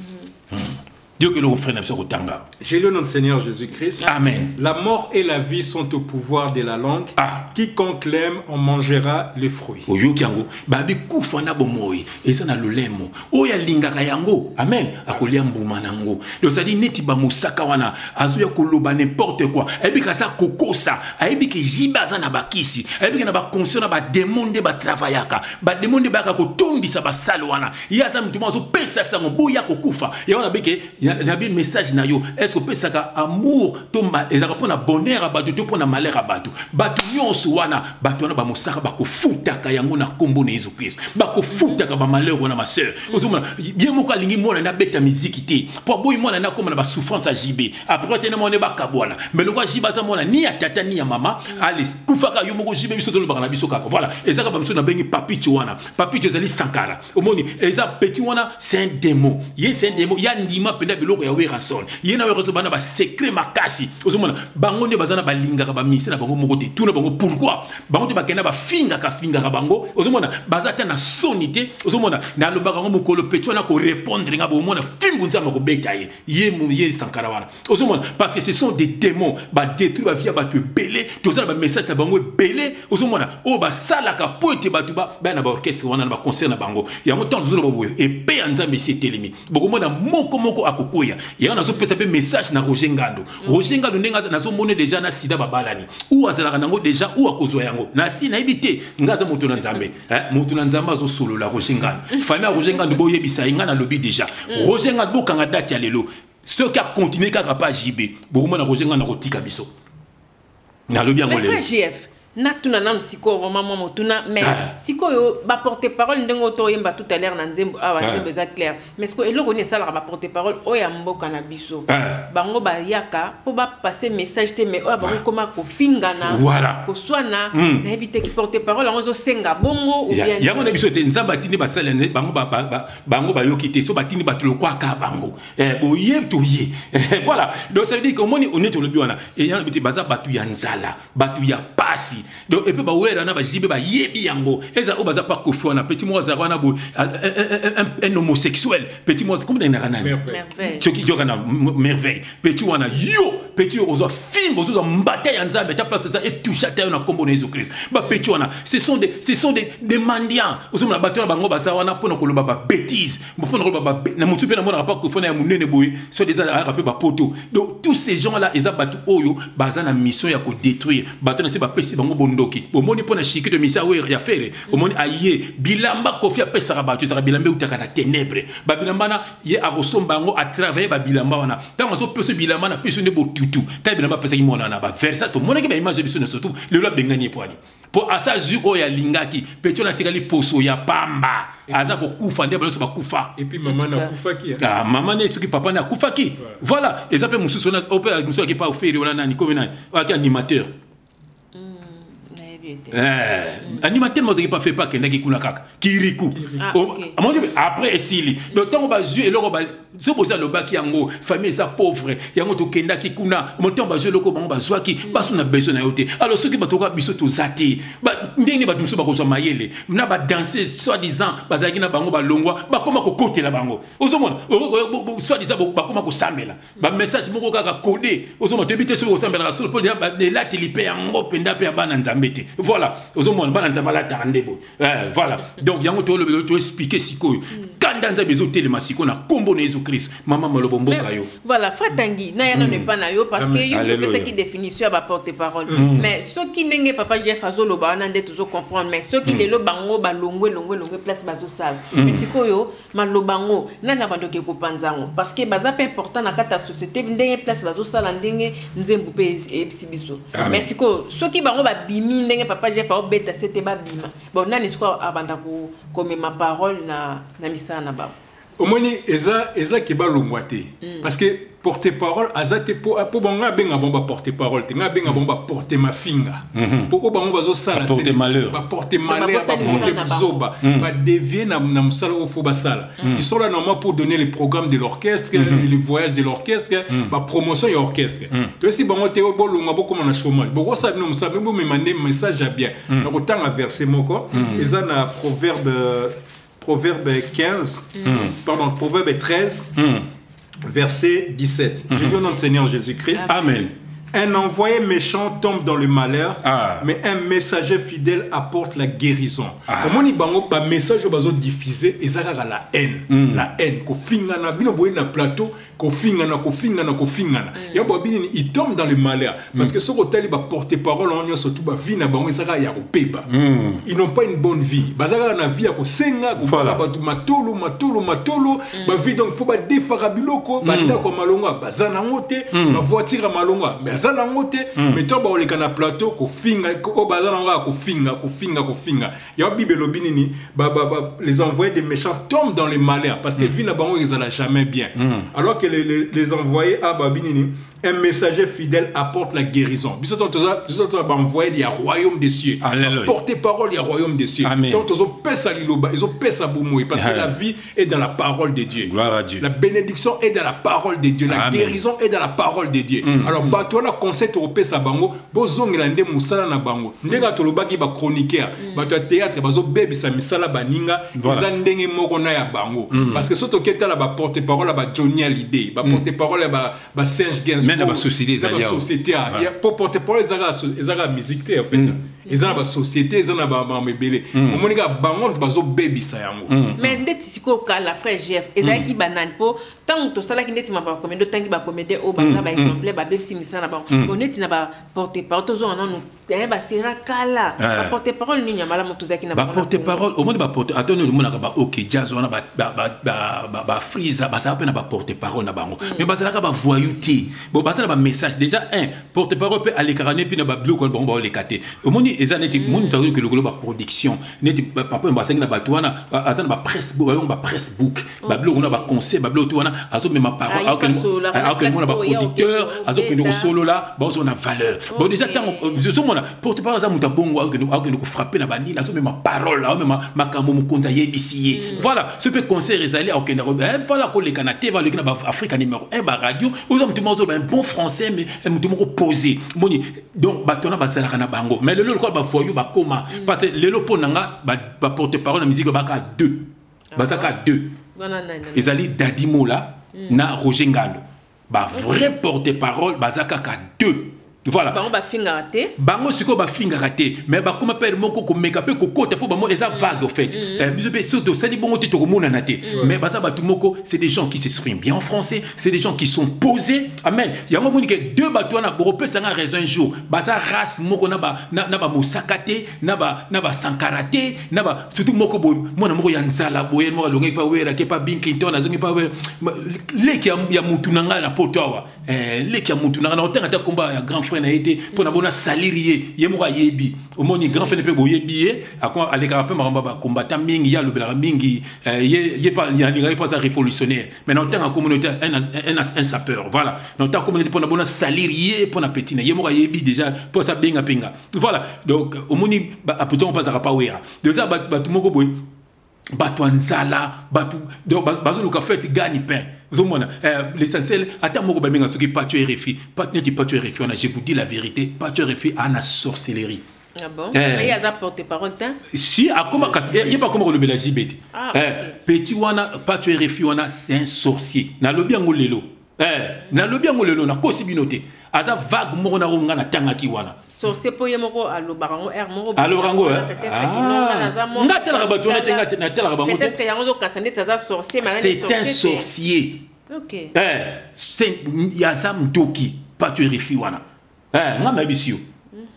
Dieu que l'on frère n'absorbe tanga. J'ai le nom du Seigneur Jésus-Christ. Amen. La mort et la vie sont au pouvoir de la langue. Quiconque l'aime en mangera les fruits. Oyo kiango babi kufa na bomoi eza na lolemo oya lingaka yango amen akolia mbuma nango donc ça dit neti ba musaka wana azuya koloba n'importe quoi ebi kasa kokosa ebi ke jibaza na bakisi ebi na ba conscient na ba démon ba travaillaka ba démon ba ko tondisa ba sale wana yaza mutuma zo pesa sango boya kokufa ya wana beke na bi message na yo est-ce que pesa ka amour tomba ezaka pona bonheur abatu to pona malheur abatu batu nyonso wana batu wana ba musaka ba kofutaka yango na kombo na Yesu Christ ba kofutaka ba malheur wana ma sœur ozomona bien moko alingi mona na beta musique te po boy mona na koma na ba souffrance a jibe après tena mona ba kabwana mais lokwa jiba za mona ni ya tata ni ya mama allez kufaka yo moko jibe biso to lobaka na biso kaka voilà ezaka ba biso na bengi papicho wana papicho ezali sankara omoni eza petit wana c'est un démon ye c'est un démon ya ndima penda biloko ya weranson ye na weranson bana ba secret makasi ozomona bango ne bazana ba lingaka ba mise na bango moko te tuna bango pourquoi bango te bakena ba finga ka bango ozomona bazata na sonité ozomona na lobaka ngo mokolo petwa na ko répondre nga bomona fimbu nzamba ko beta ye sankara wana ozomona parce que ce sont des démons ba détruire ba vie ba te belé tozala ba message na bango belé ozomona o ba salaka poete batu ba na ba orchestre wana na ba concert na bango ya mo temps zolo ba boye et pe nzambe setelemi bokomona moko akokoya ya na zo pesa pe message na Roger Ngando ndenga na zo mone déjà na sida babalani ou azalaka nango déjà ou akozwa yango na si na ibité ngaza moto na nzambe moto na nzambe azo solo la Roger Ngando famille Roger Ngando boye bisa inga na lobby déjà Roger Ngando bokanga date ya lelo ce qui a continué kaka pa JB bokomona Roger Ngando kotika biso na lobby yango lelo natuna nam siko vraiment motuna mais siko yo ba porter parole ndengo to yemba tout à l'heure na nzembo awa nzembo za clair mais siko eloko ne sala ba porter parole o ya mboka na biso bango ba yaka po ba passer message te mais o ba koma ko fingana ko swana na éviter ki porter parole on zo senga bongo ou bien ya mona biso te nzamba tini ba sala bango ba yokite so batini batlo kwa ka bango bo yeb to ye voilà donc ça veut dire que moni on est le biona et ya biti baza batu ya nzala batu ya pasi donc et puis ba wera na ba jibe ba yebi yango eza o baza pas kofwa na petit moi za wana bo un homosexuel petit moi comme na nani merveille tu qui na merveille petit wana yo petit ozo film ozo mbata ya nzambe ta place ça et toucha ta na kombo na Jésus Christ ba petit wana ce sont des mendiants ozo na bato na bango baza wana pona ko loba ba bêtise pona ko loba na mutu pe na mona pas kofwa na munene boy so des rappel ba poto donc tous ces gens là eza bato oyo baza na mission ya ko détruire bato na se ba pesi bango bondoki omoni pona shiki de misa we ya fere omoni aye bilamba kofi apesa rabatu za bilamba utaka na ténèbres ba bilamba na ye arosomba ngo a travailler ba bilamba wana tango zo peso bilamba na peso ne botutu ta bilamba pesa ki mona na ba versa to mona ke ba image biso na surtout le lo bengani poani po asa zu o ya lingaki peto na tikali poso ya pamba aza ko kufa nde baloso ba kufa et puis maman na kufa ki maman ne soki papa na kufa ki voilà et ça peut mususu na opé mususu ki pa oferi wana nani comme nani aki animateur animateur moi pas fait pas kendaki kuna kaka kiriku après esili donc tant ba jeu eloko ba so bosa lo baki yango famille ça pauvre yango to kendaki kuna montant ba jeu loko bango ba zwaki basu na besoin na yote alors ceux qui ba toka biso to zati ba ndenge ba tuso ba ko so mayele na ba danser soit disant bazaki na bango ba longwa ba koma ko kotela bango ozomona soit disant ba koma ko sambela ba message moko kaka codé ozomona to bité so ko sambela so pour dire ba la telipe yango penda pe bana nzambete voilà aux hommes bana nzamba la tandebo voilà donc yango to expliquer sikoyo quand mandat nza bezo télémasiko na kombo na Jésus Christ mama malobo mboka yo voilà Fratangi na yana ne pas na yo parce que yo peut qui définition ba porte-parole mais ceux qui n'engé papa Jeff azolo ba na ndé toujours comprendre mais ceux qui lelo bango ba longwe place bazo sala mais sikoyo malobango na na bandoke ko panzango parce que baza peu important na kata société ndenge place bazo sala ndenge nzembu pe ebiso mais siko ceux qui bango ba bimi ndenge papa Jeff a beta c'était ba bima bon na ni siko abanda ko comme ma parole na misa na ba omoni eza ke ba longwate parce que porte-parole azate po banga benga bomba porte-parole tenga benga bomba porte ma finga poko bango bazo sala porte malheur ba porte malheur ba porte zoba ba dévier na musala au fo basala ils sont là normalement pour donner les programmes de l'orchestre les voyages de l'orchestre ba promotion de l'orchestre to si bango te bo longa bo comme na chômage bo ça nous ça même me mandé message à bien donc autant à verset moko eza na Proverbe 15 pardon Proverbe 13 verset 17. J'ai dit au nom du Seigneur Jésus-Christ. Amen. Un envoyé méchant tombe dans le malheur, mais un messager fidèle apporte la guérison. Comment il bango ba message bazo diffuser ezaka la haine, la haine ko fingana bino boye na plateau ko fingana. Ya bo bini il tombe dans le malheur parce que ce hôtel ba porte-parole on surtout ba vie na bango ezaka ya ko peba. Ils n'ont pas une bonne vie. Bazaka na vie ya ko senga ko ba matolo ba vie donc faut ba defarabiloko ba ndako malonga bazana ngote ba voiture malonga mais mais toi ba na plateau ko finga ko bazana nga ko finga ya bible lobinini les envoyés des méchants tombent dans les malheurs parce que vie na bango ils n'allent jamais bien alors que les envoyés à babinini un messager fidèle apporte la guérison biso to ba envoyer du royaume des cieux porte-parole du royaume des cieux donc tozo pesa liloba ils ont pesa bomoy parce que la vie est dans la parole de Dieu. Gloire à Dieu. La bénédiction est dans la parole de Dieu, la guérison est dans la parole de Dieu. Alors bato na concept européen sa bango bozongela nde musala na bango ndenga tolobaki ba chroniqueur bato théâtre bazo bebisa misala baninga eza ndenge moko na ya bango parce que soto keta la ba porte-parole ba Johnny Hallyday ba porte-parole ba Serge Gainsbourg mais la société il y a porte-parole ezaka musique en fait ezana ba société ezana ba mebele omonika bango bazo bebisa yango mais ndeti siko kala frère Jeff ezaki banane po tant to sala ki ndeti ma ba comédie tant ki ba comédie o ba ba exemple ba bebisi misala ba oneti na ba porte-parole tozo na nous ba sera kala ba porte-parole ni nyamala moto zaki na ba porte-parole au monde ba porte attends le monde na ba OK jazz on ba freeze ba ça pe na ba porte-parole na bango mais ba sala ka ba voyouté bon ba sala ba message déjà un porte-parole peut aller carane puis na ba blue ko bon ba le katé au monde ezaneti monde tazo que le golo ba production neti papa ba sengi na ba tuana azana ba presse ba presse book ba blue on a ba conseil ba blue tuana azo mais ma parole auquel monde ba producteur azo que nous solo là ba on a valeur bon déjà tant je mona porte-parole za muta bongo auquel ko frapper na bani azo mais ma parole là mais makambo mukonza yebisi voilà ce peut concert ezali auquel voilà ko le canate va le na ba Africa numéro 1 ba radio ou mutu mozo un bon français mais mutu moko posé moni donc ba tona ba sala kana bango mais le quoi ba foyo ba koma parce que le lopo nanga ba porte-parole na musique ba ka 2 bazaka 2 ezali Dadimo là na Roger Ngalo ba vrai porte-parole bazaka ka 2 voilà bango ba finga raté bango siko ba finga raté mais ba comment père moko ko make up ko kota po ba mo eza vague au fait biso pe surtout ça dit bongo te ko mona naté mais ba ça ba tout moko c'est des gens qui s'expriment bien en français c'est des gens qui sont posés amen ya ngo moni que deux bato na européen ça a raison un jour ba ça race moko na ba mosakate na ba sankarate na ba surtout moko bo mona moko ya nzala boye moko longi pa wera ke pa Binkington na zongi pa wera leki ya mutu nanga na potowa leki ya mutu nanga na otanga combat ya grand na été pour na bona salirié yemura yebi au moni grand frère pe boyebi akon aleka pe maramba ba combattant mingi ya lobela mingi ye pas ya pas révolutionnaire mais dans tant communauté un sapeur voilà dans tant communauté pour na bona salirié pour na petit na yemura yebi déjà pour ça benga pinga voilà donc au moni ba peut-on pas à pas wera déjà ba tout moko boy bato nzala bato donc bazo luka fait gagne pain l'essentiel attends moko ba minga soki pas tu RFI pas tu RFI on a je vous dis la vérité pas tu RFI ana sorcellerie ah bon mais il y a ça porte-parole tant si a comment il y a pas comment le belagi beti petit wana pas tu RFI on a c'est un sorcier na lobi ngolelo na lobi ngolelo na kosibinote aza vague moko na ronga na tanga ki wana sorcier pour yemoko allo barango er moko allo barango c'est un sorcier. OK. C'est Yazam Doki Patuerifi wana. Ngama bisio.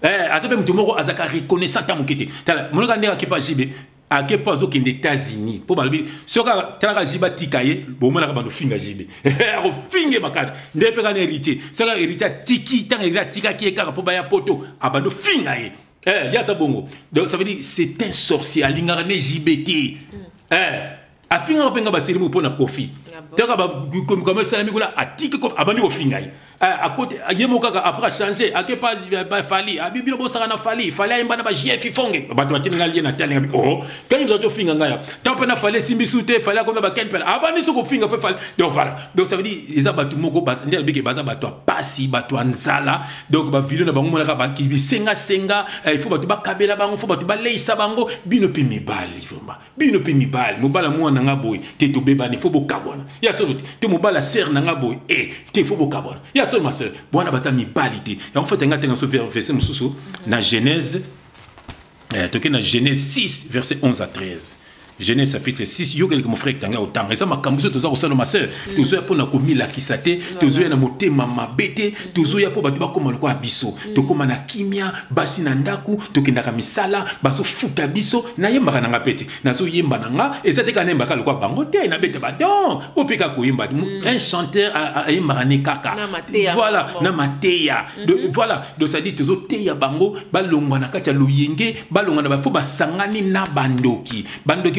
Azabe mtumoko azaka reconnaissant tamukete. Tala monaka ndeka ki pa jibe. Ake pas aux États-Unis pour balbi soka tala jiba tikaye bo mona ka bando finga jibe. Ro finge makati. Ndepe kana hérité. Soka hérité tiki tanga hérité tika ki ekaka pour baya poto abando finga ye. Yaza bongo. Donc ça veut dire c'est un sorcier alingara ne jibete. Afinga penga basiri mu pona kofi. Teka ba comme ça mi kula atiki ko abandi ko finga ye. À côté yemoka après changer ake pas fali abibilo bo saka na fali ayemba na ba JF fonge ba to tinga lié na tele oh quand il doit finga ngaya tant na fali simbi soute fali comme ba ken pela abandi so ko finga fa fali donc voilà donc ça veut dire ils abatu moko bas ndel bike baza bato pasi bato nzala donc ba video na bango mona ka ba kibi senga il faut bato ba kabela bango faut bato ba leisa bango bino pe mibali vraiment bino pe mibali mobala mwana nga boy te to beba ni faut bo kabona ya so te mobala ser na nga boy te faut bo kabona seul ma soeur bona baza mibalité et en fait nga tenga so verset mususu na Genèse toke na Genèse 6 verset 11 à 13. Genèse chapitre 6 yo quelque mon frère tanga autant et ça makambuso toza ko sala ma sœur tozo ya pona ko mila kisate tozo ya na motema mabete tozo ya po batu ba koma ko abiso to koma na kimia basi na ndaku tokenda ka misala baso futa biso na yemba na ngapeti na so yemba na nga et ça te kanemba ka lokwa bango te na bete ba don opeka ko yemba un chanteur a yemba ne kaka voilà na mateya voilà donc ça dit tozo te ya bango balongwa na kati ya loyenge balongwa na ba fo basangani na bandoki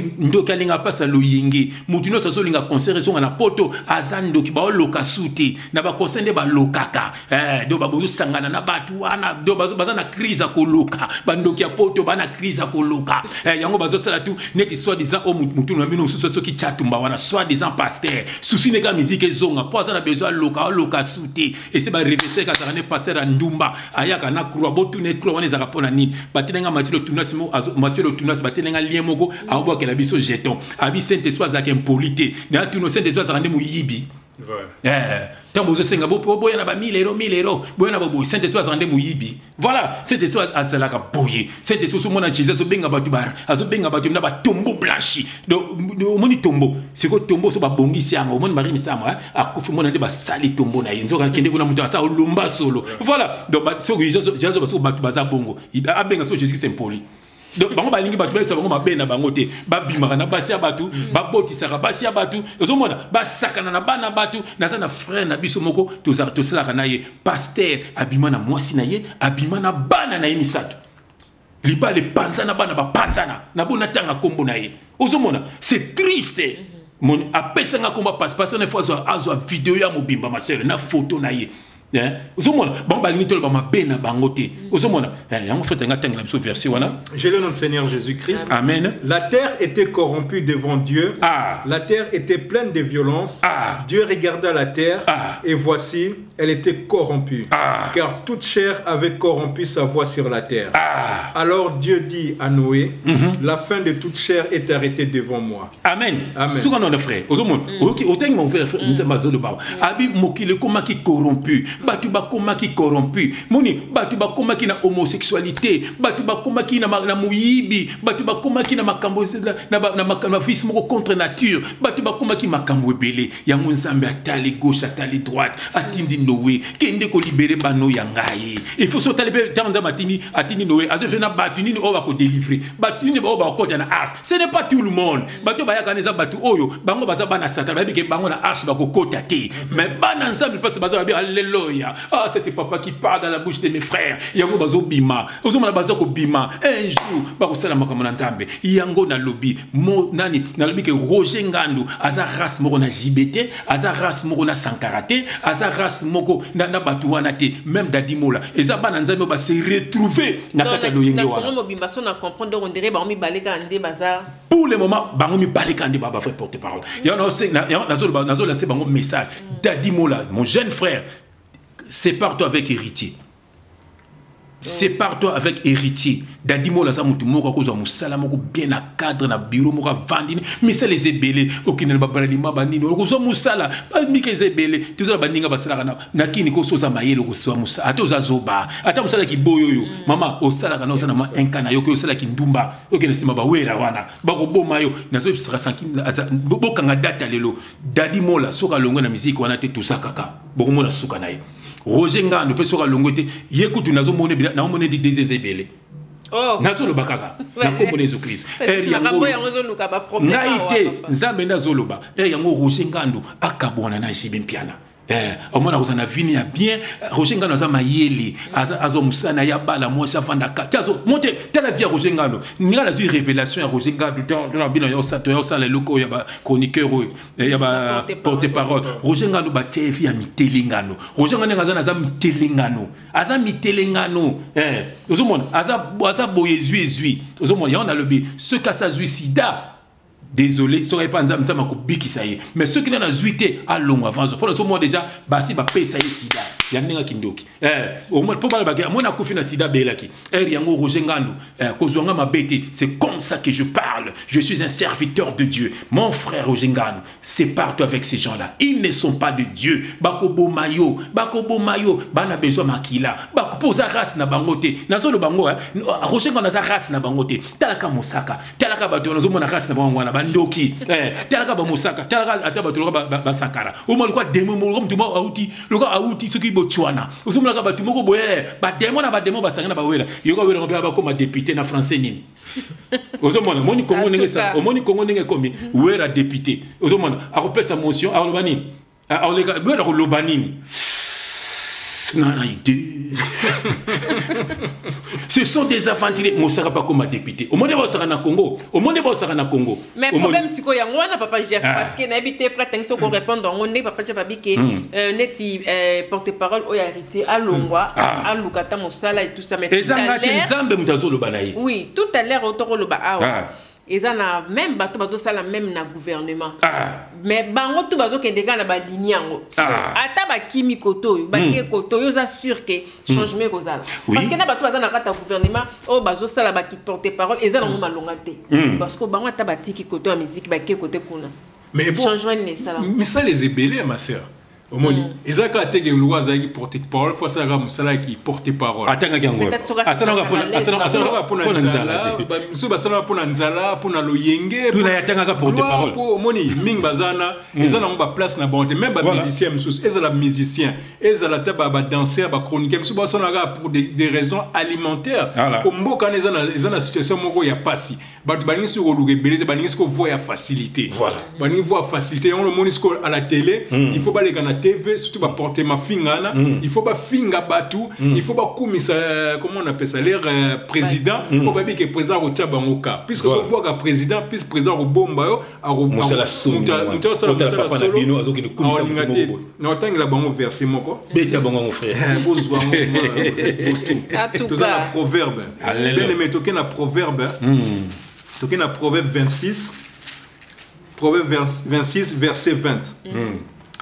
ndoki alinga pasa loyenge mutu no so linga concert so na poto azando ki ba loka suti na ba concert ba lokaka do ba bozu sangana na batu wana do baza na crise ko loka bandoki ya poto bana crise ko loka yango bazo sala tu neti soit disant o mutu no bino so ki chatumba wana soit disant pasteur souci ne ka musique zonga po azana besoin loka suti et c'est ba réverser ka ça ne pasteur ndumba ayaka na croix botu ne croix wana za kapona ni batenga matilo tunasimo matilo tunas batenga liemoko abo ke la biso jeton abi Saint-Esprit za impolité na tu no Saint-Esprit za rande muyibi tambo zo senga bo boya na ba 1000 euros boya na bo Saint-Esprit za rande muyibi voilà Saint-Esprit azala ka boye Saint-Esprit so mona Jesus so benga batu bar azo benga batu na ba tombo blanchi do moni tombo siko tombo so ba bongisi yango moni mari misama akufu mona de ba sali tombo na yenzo ka kende kuna mutu asa olumba solo voilà donc so Jesus so batu baza bongo abenga so Jesus c'est impoli. Donc bango balingi batu ba bango mabena bango te ba bimaka na basi ya batu ba botisaka basi ya batu ozomona ba sakana na bana batu na za na frère na biso moko to sala na ye pasteur abima na mwasi na ye abima na bana na ye misato liba le panzana bana ba panzana na bona tanga kombo na ye ozomona c'est triste mon apesa nga komba passe une fois azo vidéo ya mobimba ma sœur na photo na ye j'ai le nom du Seigneur Jésus-Christ. Amen. La terre était corrompue devant Dieu. La terre était pleine de violence. Dieu regarda la terre et voici, elle était corrompue. Car toute chair avait corrompu sa voix sur la terre. Alors Dieu dit à Noé, la fin de toute chair est arrêtée devant moi. Amen. Amen. Batu bakoma ki corrompu moni batu bakoma ki na homosexualité batu bakoma ki na muyibi batu bakoma ki na makambo na fils moko contre nature batu bakoma ki makambo ebele yango nzambe atali gauche atali droite atindi Noé kende ko libérer bano yangaye il faut sauter les temps de matini atindi Noé azo na batu nini o ba ko délivrer batu nini ba ko na arche ce n'est pas tout le monde batu ba yakaneza batu oyo bango baza bana satan ba bike bango na arche ba ko kota te mais bana nzambe parce baza ba alléluia. Ah, ça c'est papa qui parle dans la bouche de mes frères. Yango bazo bima. Ozoma na bazo ko bima. Un jour, ba ko sala makambo na nzambe. Yango na lobby. Mo nani na lobby ke Roger Ngandu aza race moko na JBT, aza race moko na Sankarate, aza race moko na batu wana te, même Dadimola. Eza ba na nzambe ba se retrouver na kata lo yenge wana. Mo bimba so na comprendre on dirait ba mi baleka ande bazar. Pour le moment, bango mi baleka ande baba fait porte-parole. Yana nazo lancer bango message. Dadimola, mon jeune frère, sépare-toi avec héritier. Sépare-toi avec héritier. Dadimo la samutu moko ko zo musala moko bien na cadre na bureau moko vandini. Mais ça les ébélés okine ba barali ma bandini. Ko zo musala ba mike zébélé. Tu zo ba ninga basala kana. Na kini ko so za mayelo ko so musala. Ata za zoba. Ata musala ki boyo yo. Mama osala kana osala ma enkana yo ko osala ki ndumba. Okine sima ba wera wana. Ba ko boma yo. Na zo sera sanki bo kanga data lelo. Dadimo la soka longo na musique wana te tout ça kaka. Boko mona suka na ye. Roger Ngando peut sera longoté yekutu nazo mone bila na mone di désébélé oh nazo lo bakaka na kombo Jésus Christ yango ngaite nzambe nazo loba yango Roger Ngando akabona na jibe mpiana au moins on a vini à bien Roger Ngando za mayeli azo musana ya bala mo sa fanda ka tazo monte tela via Roger Ngando ninga la révélation à Roger Ngando dans bino yo sa le loko ya ba chroniqueur ya ba porte-parole Roger Ngando ba tiefi ya mitelingano Roger Ngando za mitelingano aza mitelingano ozo mona aza boyezui ozo mona ya on a le bi ce ka sa sida. Désolé, ça aurait pas nzam nzam ko biki ça y mais ceux qui n'ont pas zuité à long avance pour le moment déjà basi ba paye ça y sida ya ninga kindoki au moins pour ba ba mona ko fina sida belaki yango Roger Ngando ko zonga mabete c'est comme ça que je parle je suis un serviteur de Dieu mon frère Roger Ngando sépare-toi avec ces gens-là ils ne sont pas de Dieu bakobo mayo bana besoin makila bakopoza race na bangote nazo lo bango Roger Ngando za race na bangote talaka mosaka talaka bato nazo mona race na bango wana bandoki talaka ba musaka talaka ataba toloka ba sakara o mo kwa demo mo mtu mo auti soki botswana o so mo ka batu moko boye ba demo ba sangana ba wela yoko wela ngombe ba koma député na français nini o so mona moni Congo nenge sa o moni Congo nenge komi wera député o so mona a repesa motion a lobani a oleka wera ko lobani nana idée ce sont des aventuriers mo saka pas comme député au monde ba saka na Congo mais problème siko yango wana papa Jeff parce que na habité frère tension ko répondre on ne papa Jeff abike neti porte-parole o hérité à Longwa à Lukata Mosala et tout ça mais ezanga ke nzambe mutazo lo banayi oui tout à l'heure auto lo ba ils en a même bateau ça la même na gouvernement mais bango tout bazo ke ndeka na ba ligne yango ata ba kimi koto ba ke koto yo assure que changement kozala parce que na bateau baza na kata gouvernement o bazo sala ba ki porter parole ils en ont malongate parce que bango ata ba tiki koto ya musique ba ke kote kuna mais bon changement ni sala mais ça les ébélés ma sœur Omoni, ezaka tege luwa zaki porte-parole, fois ça ga musala qui porte-parole. Atanga yango. Asana pona nzala. Musu basana pona nzala, pona loyenge. Tuna yatanga ka porte-parole. Omoni ming bazana, ezana ba place na bonté, même ba musicien musu, ezala musicien, ezala ta ba danseur, ba chroniqueur, musu basana ga pour des raisons alimentaires. Pour mboka ezana situation moko ya pasi. Ba baningi sur oluge belete, baningi ko voya ya facilité. Voilà. Baningi voya facilité, on le monisco à la télé, il faut pas les gana TV surtout ba porter ma fingana il faut pas finga batu il faut pas kumisa comment on appelle ça l'air président pour pas que président au Tchabangoka puisque on voit que président puis président au bomba yo a musala solo bino azoki ne kumisa mutu no tangi la bango verset moko beta bango mon frère bozwa tout ça la proverbe bien aimé toke na proverbe toke na proverbe 26 proverbe 26 verset 20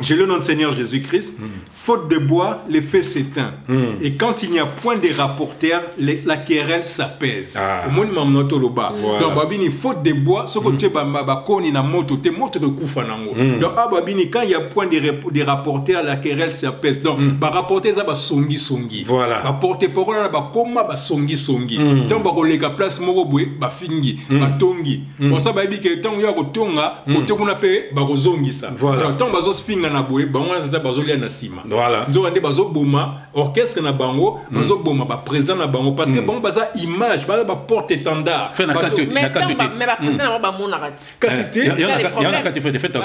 J'ai le nom de Seigneur Jésus-Christ. Faute de bois, le feu s'éteint. Et quand il n'y a point de rapporteurs, la querelle s'apaise. Au moins, il loba. Donc, babini faute de bois, ce que tu as koni na moto, te moto que koufa nango. Donc, babini quand il y a point de rapporteurs, la querelle s'apaise. Donc, ba rapporter ça ba songi. Voilà. Ba porter parole ba koma ba songi. Donc, ba kolega place moko boy ba fingi, ba tongi. Bon ça babi que tant yo ko tonga, ko tokuna pe ba ko zongi ça. Voilà. Donc, ba zo spinga na boye bango na bazo lia na sima voilà nzo ande bazo boma orchestre na bango bazo boma ba président na bango parce que bango baza image ba porte étendard fait na kati mais ba président ba mona rat kasité ya na kati fait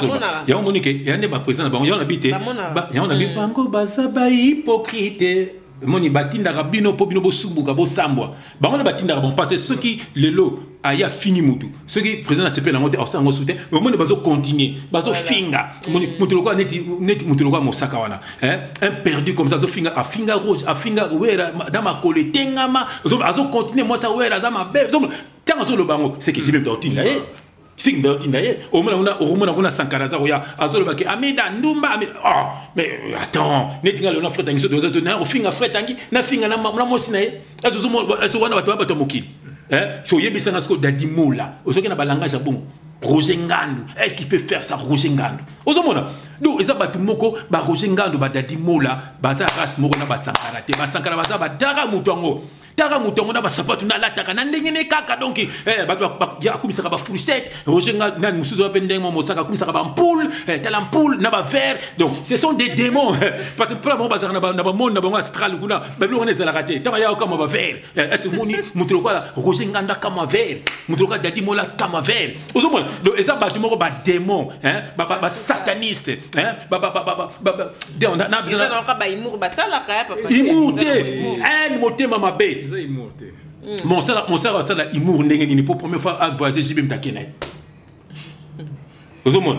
ya monique ya ne ba président na bango ya na bité ya na bi bango baza ba hypocrite moni batinda rabino po bino bo subuka bo sambwa bango na batinda bon parce que ceux qui lelo aya fini mutu ceux qui président na CP na ngote osango soutien mais moni bazo continuer bazo finga moni mutuloko neti mutuloko mosaka wana un perdu comme ça zo finga a finga rouge a finga wera dans ma coletengama azo continuer moi ça wera za ma belle donc tant zo lo bango c'est que j'ai même tortine là singa tindaye au moins on a Sankaraza ya azolo baki amida ndumba mais attends netinga le na frère tangi so doza to na ofinga frère tangi na finga na mosi na ye azo wana bato mokili so yebisa ngasko dadimola osoki na balangage bon Roger Ngandou, est-ce qu'il peut faire ça Roger Ngandou? Ozomona. Donc eza batu moko ba Roger Ngandou ba dadimola baza race moko na ba Sankara te ba Sankara baza ba dara mutongo. Dara mutongo na ba sapatu na lataka na ndenge ne kaka donc batu ya kumisa ba fourchette Roger Ngandou na musuzo ba ndenge mo saka kumisa ba ampoule tel ampoule na ba verre. Donc ce sont des démons parce que pour moi baza na ba monde na ba astral kuna ba bilo on ezala raté. Tama ya kama ba verre. Est-ce moni mutolo kwa Roger Ngandou kama verre. Mutolo kwa dadimola kama verre. Ozomona. Donc eza batu moko ba démon ba sataniste on a bien mon sœur ça la humour ndenge ni pour première fois à voyager jibim takena ozomon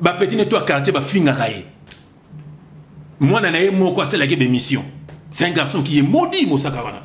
ba petit nettoie quartier ba finga raé moi na naé moko c'est la mission c'est un garçon qui est maudit Mosakawana.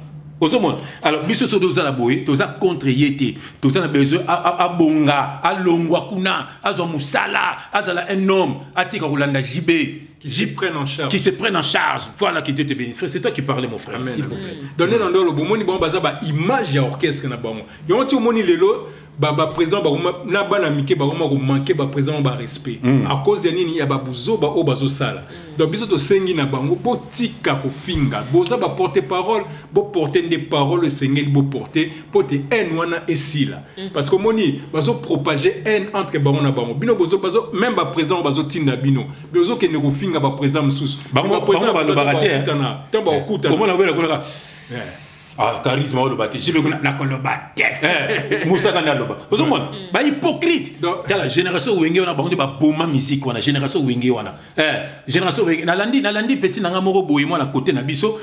Alors, biso so doza la boye, doza contre yete, doza na besoin a bonga, a longwa kuna, a zo musala, azala un homme, a tika rolanda jibé, qui se prennent en charge. Qui se prennent en charge. Voilà qui te bénisse. C'est toi qui parlais, mon frère, s'il vous plaît. Donnez dans le bon moni bon baza ba image ya orchestre na ba mo. Yo ti moni lelo ba président ba na ba na mike ba ko manquer ba président ba respect. À cause ya nini ya ba buzo ba o bazo sala. Donc biso to sengi na bango bo tika ko finga. Boza ba porter parole, bo porter des paroles sengeli bo porter pote haine wana esila. Parce que moni bazo propager haine entre bango na bango. Bino bozo même ba président bazo tinda bino. Bozo ke ne ko finga ba président mususu. Ba président bazo baraté. Tamba okuta. Comment on veut la charisme au bâti, je vais na kolobate. Moussa kana loba. Vous comprenez? Ba hypocrite. Dans la génération wenge on a bango ba boma musique on a génération wenge wana. Génération wenge na landi petit nanga moko boye moi na côté na biso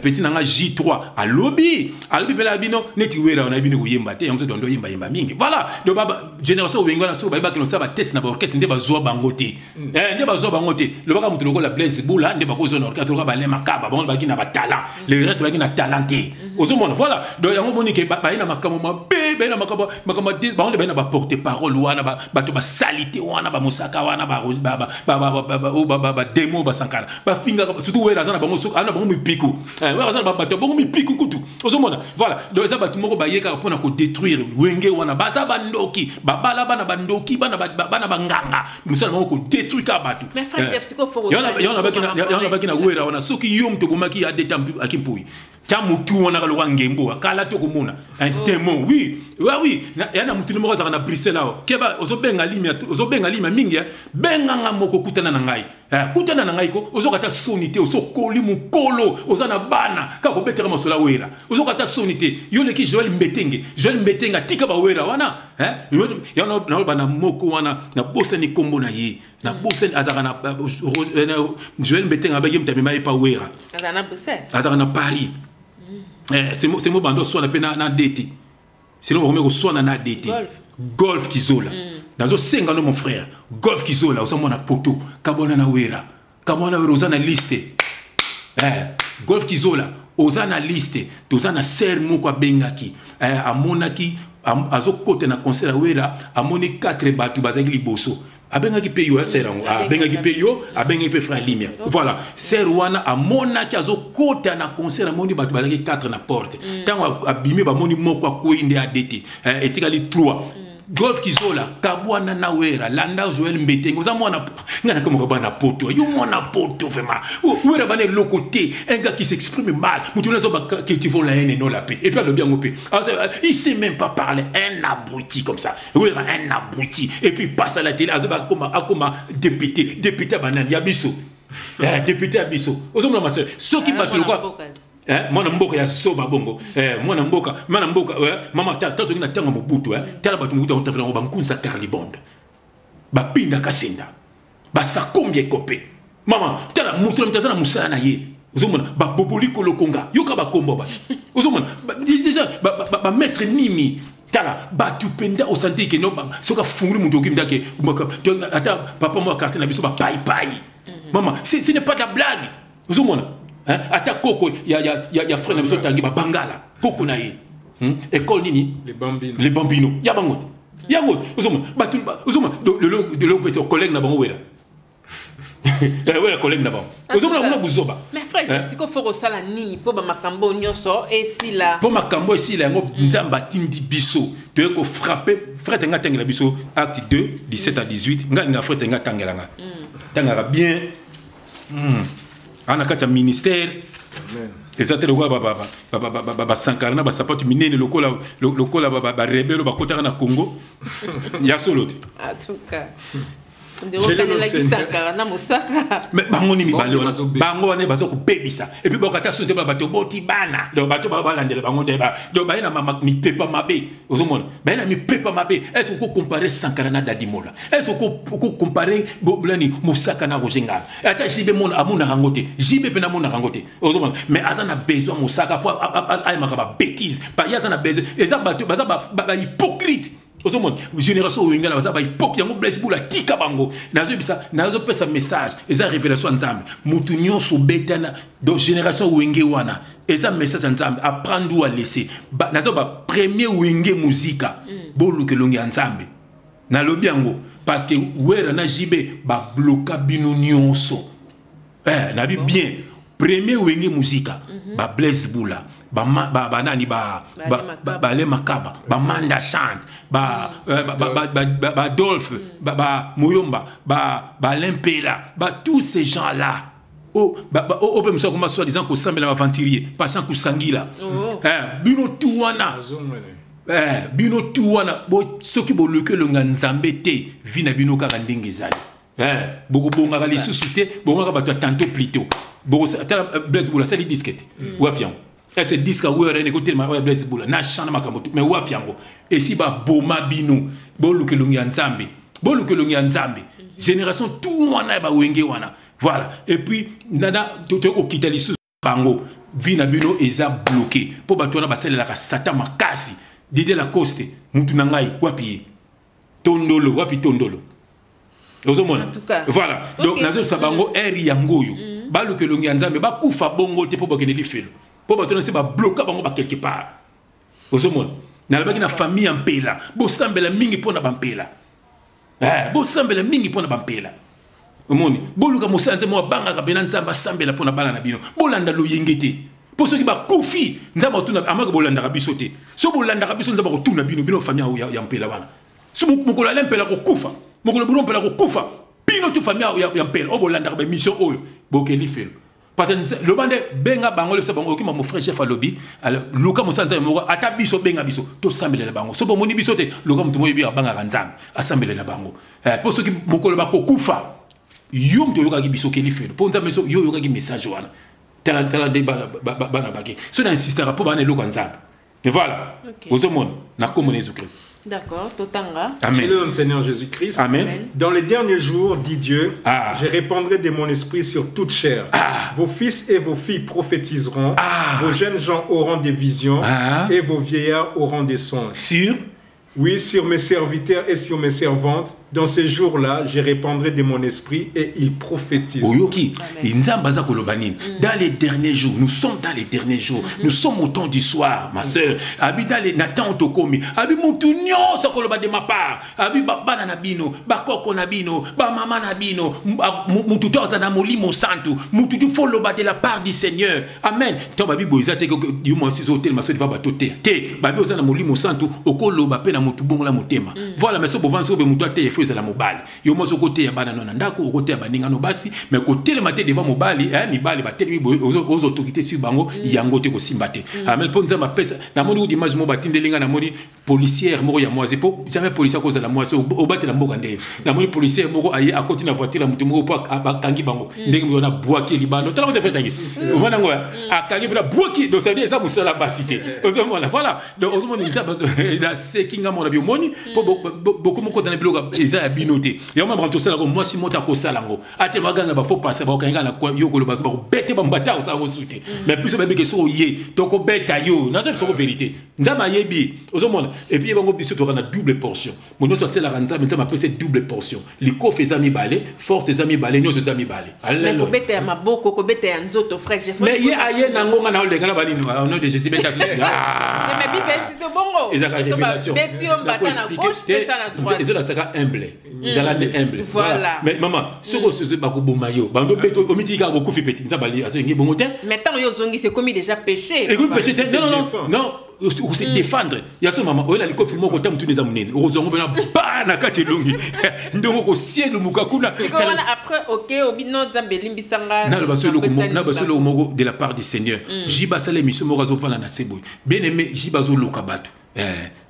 petit nanga J3 à lobby bela bino neti wera on a bino yemba te yamso dondo yemba mingi. Voilà. Donc baba génération wenge wana so ba ba kino sa ba test na ba orchestre ndeba zo bangote. Ndeba zo bangote. Le baka mutu lokola Blaise Boula ndeba ko zo na orchestre ka ba le makaba bango ba kina ba talent. Le reste ba kina talenté. Voilà, donc il y a un moment qui na makamo bébé na makamo ba ba porter parole wana ba to ba salité wana ba musaka wana ba démo ba Sankara ba finga surtout wera zana bango ana bango mipiku wera zana ba to bango mipiku kutu ozomona voilà donc ça ba tout moko ba yeka pona ko détruire wenge wana ba za ba ndoki ba bala bana ba ndoki bana ba nganga musala moko détruire ka batu mais Jeff siko foro yana ba kina wera wana soki yom to gomaki a détampi akimpui Tiamutu on a le wangembo, kala to komuna, un démon, oui, yana mutu numéro za na Bruxelles là, keba ozobenga limi mingi, benga ngamoko kutana na ngai. Kutana na ngai ko, ozokata sonité, ozokoli mukolo, ozana bana, ka ko betera masola wera. Ozokata sonité, yole ki Joel Mbetenga tika ba wera wana, yana na bana moko wana na bossa ni kombo na ye. Na bossa azaka na Joel Mbetenga ba yem tamema pa wera. Azana Bruxelles. Azana Paris. C'est moi bando soit na DT. Sinon on remet au soit na DT. Golf Kizola. Dans au sengano mon frère. Golf Kizola, on na poto, kabona na wera. Kabona wera na liste. Golf Kizola, ozana liste, tozana ser mo kwa bengaki. Amonaki azo kote na concert wera, amoni 4 batu bazaki liboso. Abengaki peyo serango abengaki peyo abengaki pe frère Limia voilà serwana amona ki azokota na concert amoni batu bazaki 4 na porte tango abimi ba moni moko akoinde adete etikali 3 Golf Kizola kabwana na wera landa Joel Mbetenga oza mwana ngana comme bana poto yo mwana poto vraiment wera bana le côté un gars qui s'exprime mal mutu nazo ba cultivons la haine et non la paix et puis le bien opé il sait même pas parler un abruti comme ça wera un abruti et puis passe à la télé azaba comme député banane ya biso député ya biso ozo mwana masse so ki batelo quoi mwana mboka ya soba bongo mwana mboka mama tato ngina tanga mobutu tala batu muta utafela ba nkunza Carlibonde ba pinda kasenda ba sakombie kopé mama tala mutu mtazana musana ye uzomona ba boboliko lokonga yoka ba kombo ba uzomona déjà ba maître nimi tala batu penda o santé ke no soka funguli mutu okimdake ata papa mo carte na biso ba pai mama ce n'est pas de la blague uzomona ata koko ya frère na biso tangi ba bangala koko na ye école nini les bambino ya bango yango ozoma batu ozoma de l'autre petit collègue na bango wera ouais collègue na bango ozoma na buzoba mais frère c'est qu'il faut resala nini po ba makambo nyonso et si là po makambo si là ngo nzamba tindi biso to ko frapper frère nga tangela biso acte 2 17 à 18 nga frère nga tangela nga tangara bien ana kata ministère exactement quoi Sankara na sapoti minene lokola rebelle ba kotaka na Congo ya solo en tout cas mais bango ni mibale wana bango wana bazo ko bebisa et puis bakata sote ba bato boti bana donc bato ba balandela bango deba donc ba ina mama mi pepa mabe ozomona ba ina mi pepa mabe est-ce qu'on comparer Sankara na Dadimola est-ce qu'on comparer Boblani Mosaka na Rojenga ata jibe mona amuna rangote jibe pena mona rangote ozomona mais azana besoin Mosaka pour ay makaba bêtise ba yazana besoin eza bato baza ba hypocrite ozomona génération wengala baza ba hypocrite yango blesse pour la tika bango nazo pesa message eza révélation nzambe mutu nyonso betana donc génération wenge wana eza message nzambe apprendre ou à laisser nazo ba premier wenge musica boluke longi nzambe na lobi yango parce que wera na jibe ba bloka bino nyonso na bi bien premier wenge musica ba blesse bula ba nani ba le makaba ba manda chante ba Adolphe ba Moyomba ba Limpela ba tous ces gens là peut me comment soit disant que sambela aventurier passant que sangila bino tuwana bino tuwana bo soki bo leke lo nzambe te vina bino kaka ndenge ezali beaucoup bonga les sous-souté bonga ba tantôt plutôt bon blaise boula ça les disquette wapian et ce disque où on écouté ma blaise boula na chana makambo mais wapiango et si ba boma bino bo luke longi nzambe génération tout wana ba wenge wana voilà et puis nana to ko kitali sous bango vina bino eza bloqué po ba tona ba sele la satan makasi Didier Lacoste mutu nangai wapi tondolo en tout cas voilà donc nazo sabango eri yangoyo baluke longi nzambe ba kufa bongo te po ba keneli felo po ba tona se ba bloquer bango ba quelque part ozomona na labaki na famille en pela bo sambela mingi pona bampela bo sambela mingi pona bampela omoni boluka mosanze mo banga ka bena nzamba sambela pona bala na bino bolanda lo yengete po soki ba kufi nzamba tuna amaka bolanda ka biso te so bolanda ka biso nzamba ko tuna bino famille ya mpela wana so mokolo ala mpela ko kufa mokolo bulu mpela ko kufa bino tu famille ya mpela obolanda ka mission oyo bokeli felo parce que le bande benga bango le sabongo ki mon frère chef alobi alors luka mosanza mo ata biso benga biso to sambela bango so bomoni biso te luka mtu moyi bi banga kanzanga asambela bango po soki mokolo ba ko kufa yum to yoka ki biso keli felo po nzambe so yo yoka ki message wana tala de bana baki so na insistera po bana luka nzambe et voilà aux hommes na comme Jésus-Christ. D'accord, Totanga. Amen. Le nom du Seigneur Jésus-Christ. Amen. Dans les derniers jours, dit Dieu, je répandrai de mon esprit sur toute chair. Vos fils et vos filles prophétiseront. Vos jeunes gens auront des visions. Et vos vieillards auront des songes. Sur? Oui, sur mes serviteurs et sur mes servantes. Dans ces jours-là, je répandrai de mon esprit et ils prophétiseront. Dans les derniers jours, nous sommes dans les derniers jours. Nous sommes au temps du soir, ma soeur. Abi dans les Nathan Tokomi. Abi Moutounion, ça koloba de ma part. Abi Baba Nabino, Bakoko Nabino, Bamama Nabino, Moututo Zanamoli Monsanto, Moututu Foloba de la part du Seigneur. Amen. Tant Babi Boizate que Dieu m'a dit hôtel, ma soeur va batoter. Te, Babi Zanamoli Monsanto, Okoloba Pena Moutubonga la Motema. Voilà, mais ce bon so be Moutoate à la mobile. Yo mo côté ya bana nona ndako côté ya baninga no basi mais côté le matin devant mobile mibali ba teli aux autorités sur bango yango te ko simbate amel ponza ma pesa na moni image mo batindelinga na moni policière moko ya moise po jamais policier cause la moise au battre la mboka ndé na moni policière moko aye à côté na voiture la mutu moko pa akangi bango ndenge mo na boaki libano tala ko te fait tangi o mana ngo akangi bla boaki donc ça veut dire ça musala basité voilà donc on moni la sekinga mo na bi moni beaucoup moko dans les blogs ya binoté ya mama to sala ko moi si mota ko sala ngo ate maganga ba faut passer ba kanga na yo ko lo ba ko bete ba mbata ko sa ko sute mais plus ba beke so ye to ko beta yo na so vérité Ndama yebi ozomona et puis bango biso to kana double portion mono so c'est la ranza mais ndama pese double portion liko feza mi balé force des amis balé nyoso zami balé mais ko bete ya maboko ko bete ya nzoto frère je mais ye aye nango nga na olenga na bali au nom de Jésus beta mais bible c'est bongo ils a révélation beti on bata na gauche et ça na droite ils ont la saka humble ils ont la humble voilà mais maman ce que ce ba ko bomayo bando beto omiti ka beaucoup fi petit nzabali aso ngi bongo te mais tant yo zongi c'est commis déjà péché et comme péché non ou se défendre ya so mama ola liko filmo ko tamu tuneza munene ozongo bena bana kati longi ndongo ko ciel mukakuna après OK obino zambelimbi sanga na basolo moko de la part du Seigneur jiba sale mission moko zo fana na seboy bien aimé jiba zo loka batu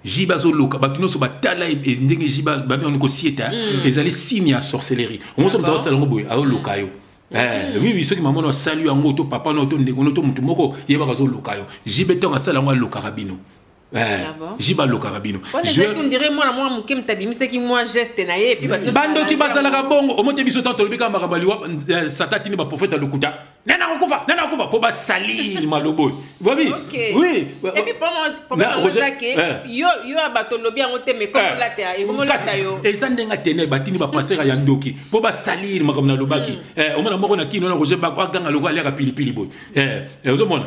jiba zo loka batu no so batala ndenge jiba ba on ko sieta ezali signe ya sorcellerie on so dans salongo boy a loka yo oui ceux qui maman salut en auto papa no to ndeko no to mutu moko yeba kazo lokayo jibeto ngasala ngo loka rabino jiba loka rabino je dirais moi muke mtabimisa ki moi geste na ye puis bando ki bazala ka bongo omote biso tanto lobika makabali wa satati ni ba prophète lokuta nana okufa po ba salir malobo oui oui et puis pour moi yo abato lobi en oteme comme la terre et comme la tayo et ça ndenga tene batini ba passer ya ndoki po ba salir makamna lobaki omona moko na kino na roger ba kwa ganga lokwa leka pilipili boy ozomona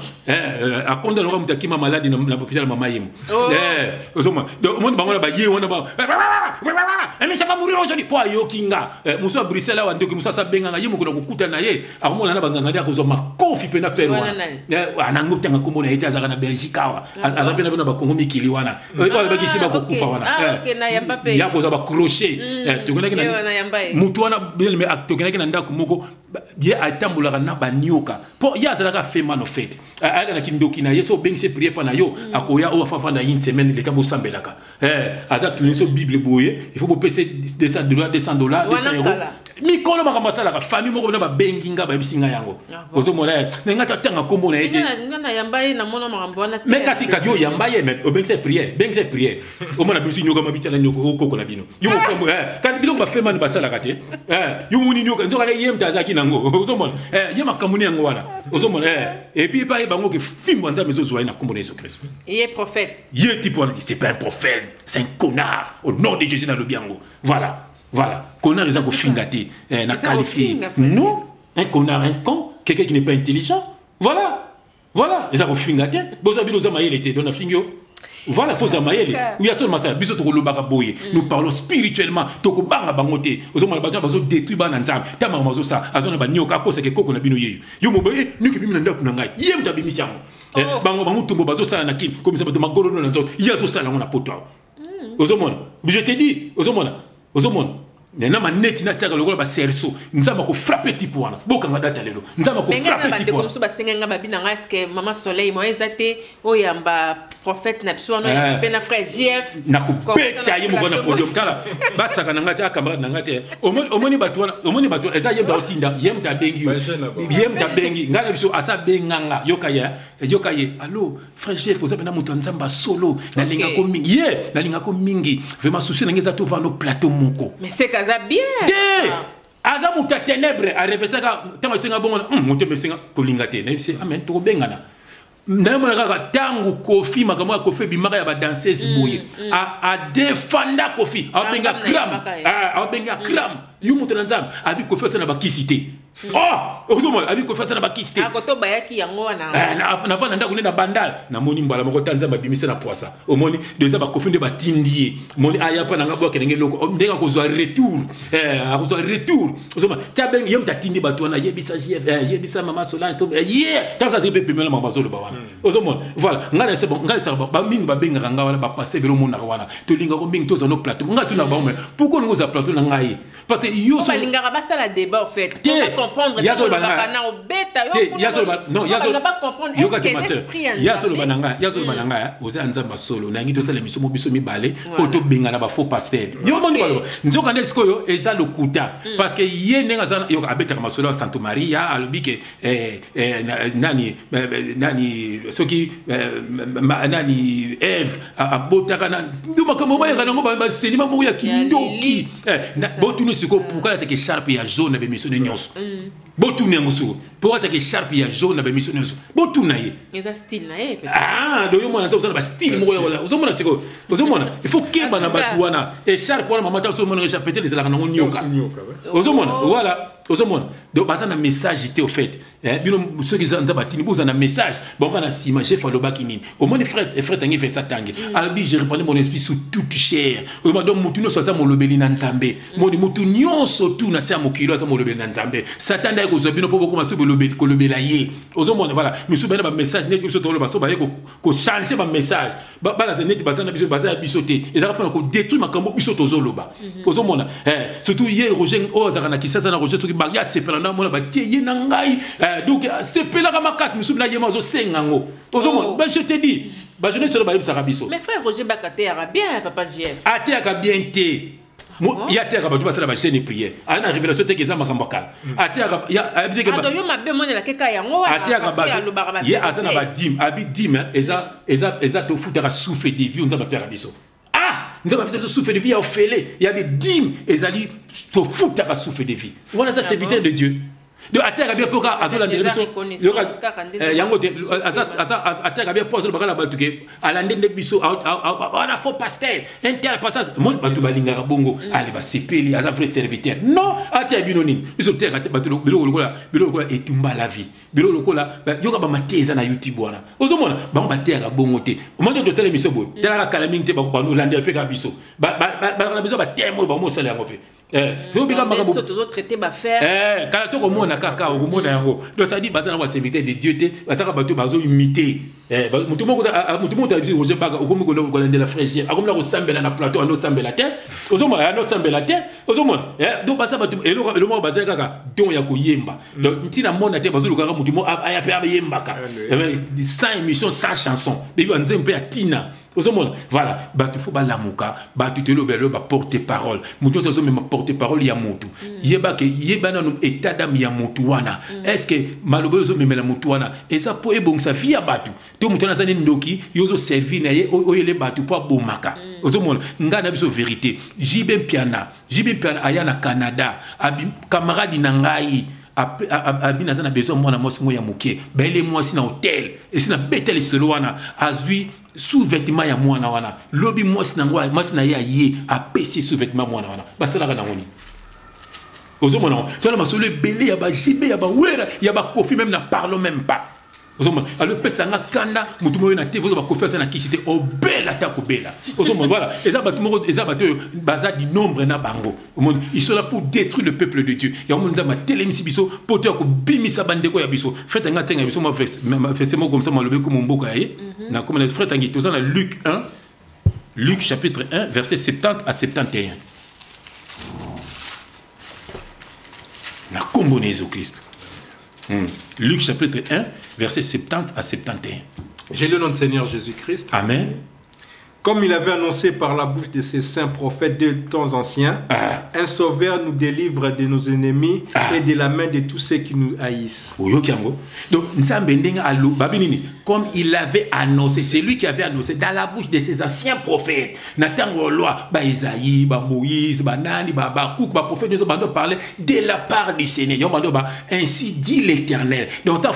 akonda lokwa mutaki ma malade na hôpital mama yimo ozomona donc monde bango na ba ye wona ba mais ça va mourir aujourd'hui po ayo kinga muso Bruxelles wa ndoki muso sa benga nga yimo ko kukuta na ye akomona na banganga kozoma kofi pena pere wana ngoptanga komona ita zaka na Belgique awa azapena bana ba Congo mikili wana ba kishiba ko kufa wana ya ko za ba crochet tokonaki na mutu wana bel me tokonaki na ndako moko ye atambula na ba nyoka po ya zalaka fema no fait aga na kindoki na yeso bengise prier pa na yo akoya o fafa na une semaine le tabo sambelaka aza tuniso bible boye il faut pese $200 $200 €. Mikolo makamasala ka famille moko na ba benginga ba bisinga yango ozomona nga tatanga kombo na ete ngana yambaye na mono makambo na mais kasi kadio yambaye mais obengse prière omona biso nyoka mabitala nyoko okoko na bino yo kombo kan bilo ba fema ni basala kate yo muni nyoka nzoka le yem tazaki nango ozomona ye makamuni yango wana ozomona et puis pa bango ke fimbo nza mezo zoa na kombo na Jésus Christ ye prophète ye type wana c'est pas un prophète c'est un connard au nom de Jésus na lobiango voilà connard ils ont fingaté n'a qualifié non un connard un con quelqu'un qui n'est pas intelligent voilà ils ont fingaté boza bino za mayele te dona fingio voilà faut za mayele oui seulement ça biso to lobaka boye nous parlons spirituellement to ko banga bangote ozoma ba bazo détruire ba nzambe tama mazo sa azona ba nyoka ko seke koko na bino yeyo yo moboye niki bimi na ndako na ngai yem tabimisi yango bango tumbo bazo sala na kin comme ça ba magolo na nzoto yazo sala ngona poto ozomona je te dis ozomona nena maneti na tiaka lokola ba serso nzamba ko frapper type wana boka ngadata lelo nzamba ko frapper type wana mais ba senga babina nga est-ce que maman soleil mo ezate oyamba prophète na biso no pe na frère JF na ko beta ye mo na podium kala basaka na ngati akamara na ngati omoni batu eza yem da otinda yem ta bengi ngala biso asa benganga yokaye allo frère JF oza na muto nzamba solo na linga ko mingi vraiment souci na ngeza to vano plateau moko mais c'est kaza bien aza muta ténèbre a revesaka tango singa bongo muto mesinga kolinga te na bise amen to bengana ndamona kaka tangu Kofi makamwa Kofi bimaka ya ba danseuse boye a défenda Kofi a benga kram yumu tanzam abi Kofi sana bakisite ozomona abi Kofi sana bakisite akoto bayaki yango wana na vana ndako nenda bandal na moni mbala moko tanzamba bimisa na poisa omoni deza ba Kofi nde batindie moni aya pa na ngabo kenenge loko ndenga kozwa retour ozoma tabenga yem tatindi batwana yebisa JF yebisa mama Solange to tanza zipe pemela mama zolo ba wana ozomona voilà ngala c'est bon ngala ça ba mingi ba benga nga wana ba passer velo mona wana to linga ko mingi to za no plateau nga tuna ba mais pourquoi nous za plateau na ngai parce que yo so linga ba sala débat en fait pour comprendre yazo bana obeta yo pas comprendre est-ce que yazo bananga oza nzamba solo na ngi to sala mission mo biso mibale poto benga na ba faux passer yo moni ba nzoka nesko yo eza lokuta parce que ye nenga za yo abeta kama solo Santo Maria alobike nani soki nani Eve abotaka na nduma kama moya kana ngo ba selima mo ya kindoki botunu siko pourquoi la teke sharp ya jaune be mission de nyonso Botuna ngusu. Pour attaquer sharp ya jaune na ba mission ngusu. Botuna ye. Eza style na ye. Ah, do yo mona ça ba style mo wala. Ozomona siko. Ozomona. Il faut que bana batuana. Et sharp wala mama ta ozomona nga chapeter les ala na nyoka. Ozomona. Voilà. Ozomona. Donc basa na message était au fait. Bino ceux qui zanza batini boza na message. Bon kana sima chef aloba kinini. Au moins frère tangi fait ça tangi. Albi j'ai reprendre mon esprit sous toute chair. O ma donc mutu no so za mo lobeli na nzambe. Mo ni mutu nyonso tu na sa mokilo za mo lobeli na nzambe. Satan da ko zobino po ko maso ko lobela ye. Ozomona voilà. Misu bana ba message net so to lo baso ba ko changer ba message. Ba la net baza na biso baza bisoté. Et ça va ko détruire makambo biso to zoloba. Ozomona. Surtout hier Roger o za kana kisasa na Roger so ki ba ya sepelana mona ba tie ye na ngai. Donc sepelaka makati misu na ye mazo sengango. Ozomona. Ba je te dis. Ba je ne sais pas ba biso. Mais frère Roger Bakate arabien papa JF. Ate aka bien té. Il y a terre à passer la chaîne de prière. Il y a une révélation qui est à Makambaka. À terre, il y a un peu il y a un dim, dim, exact foot à souffler des vies, on a pas rabisso. Ah, nous avons fait souffler des vies à Ophélie. Il y a des dim, et zali, to foot à souffler des vies. Voilà ça, c'est vite de Dieu. De à terre bien pour azola ndeleso yango de à terre bien pour azola batuke ala ndende biso ana faux pasteur inter passage mon batu balinga bongo ali ba sepeli aza vrai serviteur non à terre binoni biso terre batu bilo lokola etumba la vie bilo lokola yoka ba mateza na YouTube wana ozomona ba terre bongo te o mondo to sala miso bo tela kala mingi te ba ko lande pe ka biso ba na biso ba terre ba mo sala yango pe traité ba faire quand to ko mona kaka o mona yango donc ça dit baza na serviteur de Dieu te baza ka bato bazo imiter mutu moko dit Roger Baga o komi ko lande la fraîcheur akomla ko sambela na plateau ano sambela terre ozomona ano sambela terre ozomona donc baza bato le mo baza kaka don ya ko yemba donc ntina mona te bazo lukaka mutu mo aya pe yemba ka 100 émissions 100 chansons bibi nzempe ya tina. Voilà, batu faut balamuka, batu te lobelo ba porter parole. Mutu so même porter parole ya mutu. Yeba ke yeba na état d'âme ya mutu wana. Est-ce que malobo so même la mutu wana et ça pour ebong sa vie ya batu. To mutu na zani ndoki yozo servir na ye oyele batu pour bomaka. Ozomona ngana biso vérité. Jibe piana aya na Canada, camarade na ngai abina zana besoin mwana mosi moya muke. Bele mosi na hôtel et sina betel selo wana azui sous-vêtement ya mwana wana lobi mosi na ngwa mosi na ya ye a pc sous-vêtement mwana wana basala kana ngoni ozomona to la masolo belé ya ba jibe ya ba wera ya ba kofi même na parle même pas ozomona alors pesa nga kanda mutu moyo na te vozo ba kofi ça na kisite o bela ta ko bela ozomona voilà eza batu moko eza batu baza di nombre na bango ils sont là pour détruire le peuple de Dieu ya monza ma telemisi biso poto ko bimisa bandeko ya biso fete nga tenga biso ma fesse mo comme ça mo lobe ko mboka ye na comme les frères tangi tozana Luc chapitre 1 verset 70 à 71 na kombo na Jésus-Christ. Luc chapitre 1 verset 70 à 71. J'ai le nom de Seigneur Jésus-Christ. Amen. Comme il avait annoncé par la bouche de ses saints prophètes de temps anciens, un sauveur nous délivre de nos ennemis et de la main de tous ceux qui nous haïssent. Donc, comme il avait annoncé, c'est lui qui avait annoncé dans la bouche de ses anciens prophètes. Nathan loi, Isaïe, Moïse, Nani, Bakouk, prophète, nous avons parlé de la part du Seigneur. Ainsi dit l'Éternel. Donc,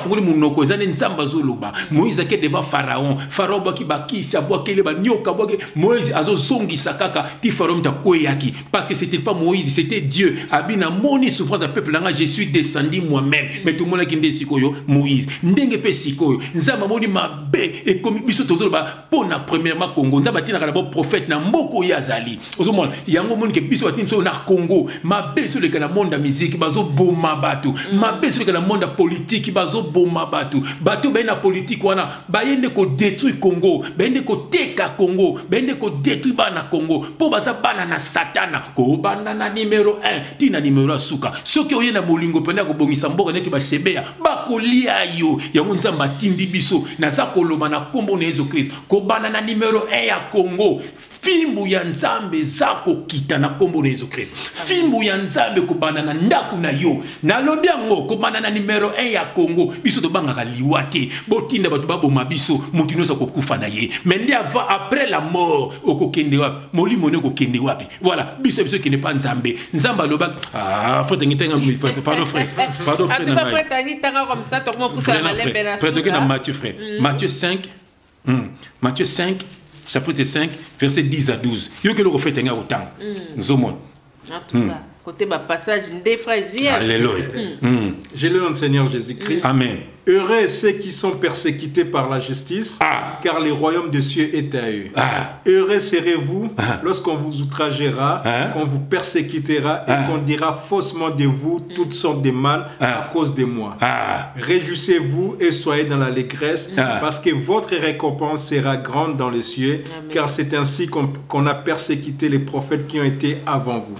Moïse qui devant Pharaon, Pharaon qui baki, Saboua qui le nyoka. Moïse azo zongi sakaka ti Pharaon ta koyaki parce que c'était pas Moïse, c'était Dieu. Abina moni souffrance à peuple là, je suis descendu moi-même. Mais tout le monde qui ndé sikoyo Moïse. Ndenge pe sikoyo. Nzamba moni mabe et comme biso tozolo ba pona premièrement Congo. Nzamba tina kana bo prophète na mboko yazali. Ozo mona yango moni ke biso batin so na Congo. Mabe sur le kana monde musique bazo boma batu. Mabe sur le kana monde politique bazo boma batu. Batu ba na politique wana ba yende ko détruire Congo. Ba yende ko teka Congo. Bende ko détruit bana Congo po baza bana na satana ko bana na numéro 1 tina numéro suka soki oyena molingo penda ko bongisa mboka neti ba shebeya ba kolia yo yango nzamba tindi biso na za koloma na kombo na Jésus Christ ko bana na numéro 1 ya Congo fini fimbu ya nzambe zako kita na kombo na Yesu Christ. Fimbu ya nzambe kubana na ndaku na yo. Na lobi yango kubana na numero 1 ya Congo. Biso to banga liwate. Botinda batu babo mabiso mutino sa kokufa na ye. Mais après la mort okokende wapi? Molimo ne okokende wapi? Voilà, biso qui n'est pas nzambe. Nzamba loba frère tengitenga pardon frère. Pardon frère. En tout cas frère tengitenga comme ça tout le monde pousse la malembe na. Frère tengitenga Matthieu frère. Matthieu 5 Matthieu 5 chapitre 5 verset 10 à 12. Yo que le refait tenga autant. Nous au monde. En tout cas côté bas passage des frères. Alléluia. Je le nom Seigneur Jésus-Christ. Amen. Heureux ceux qui sont persécutés par la justice, car le royaume des cieux est à eux. Heureux serez-vous lorsqu'on vous outragera, qu'on vous persécutera et qu'on dira faussement de vous toutes sortes de mal à cause de moi. Réjouissez-vous et soyez dans l'allégresse, parce que votre récompense sera grande dans les cieux, car c'est ainsi qu'on a persécuté les prophètes qui ont été avant vous.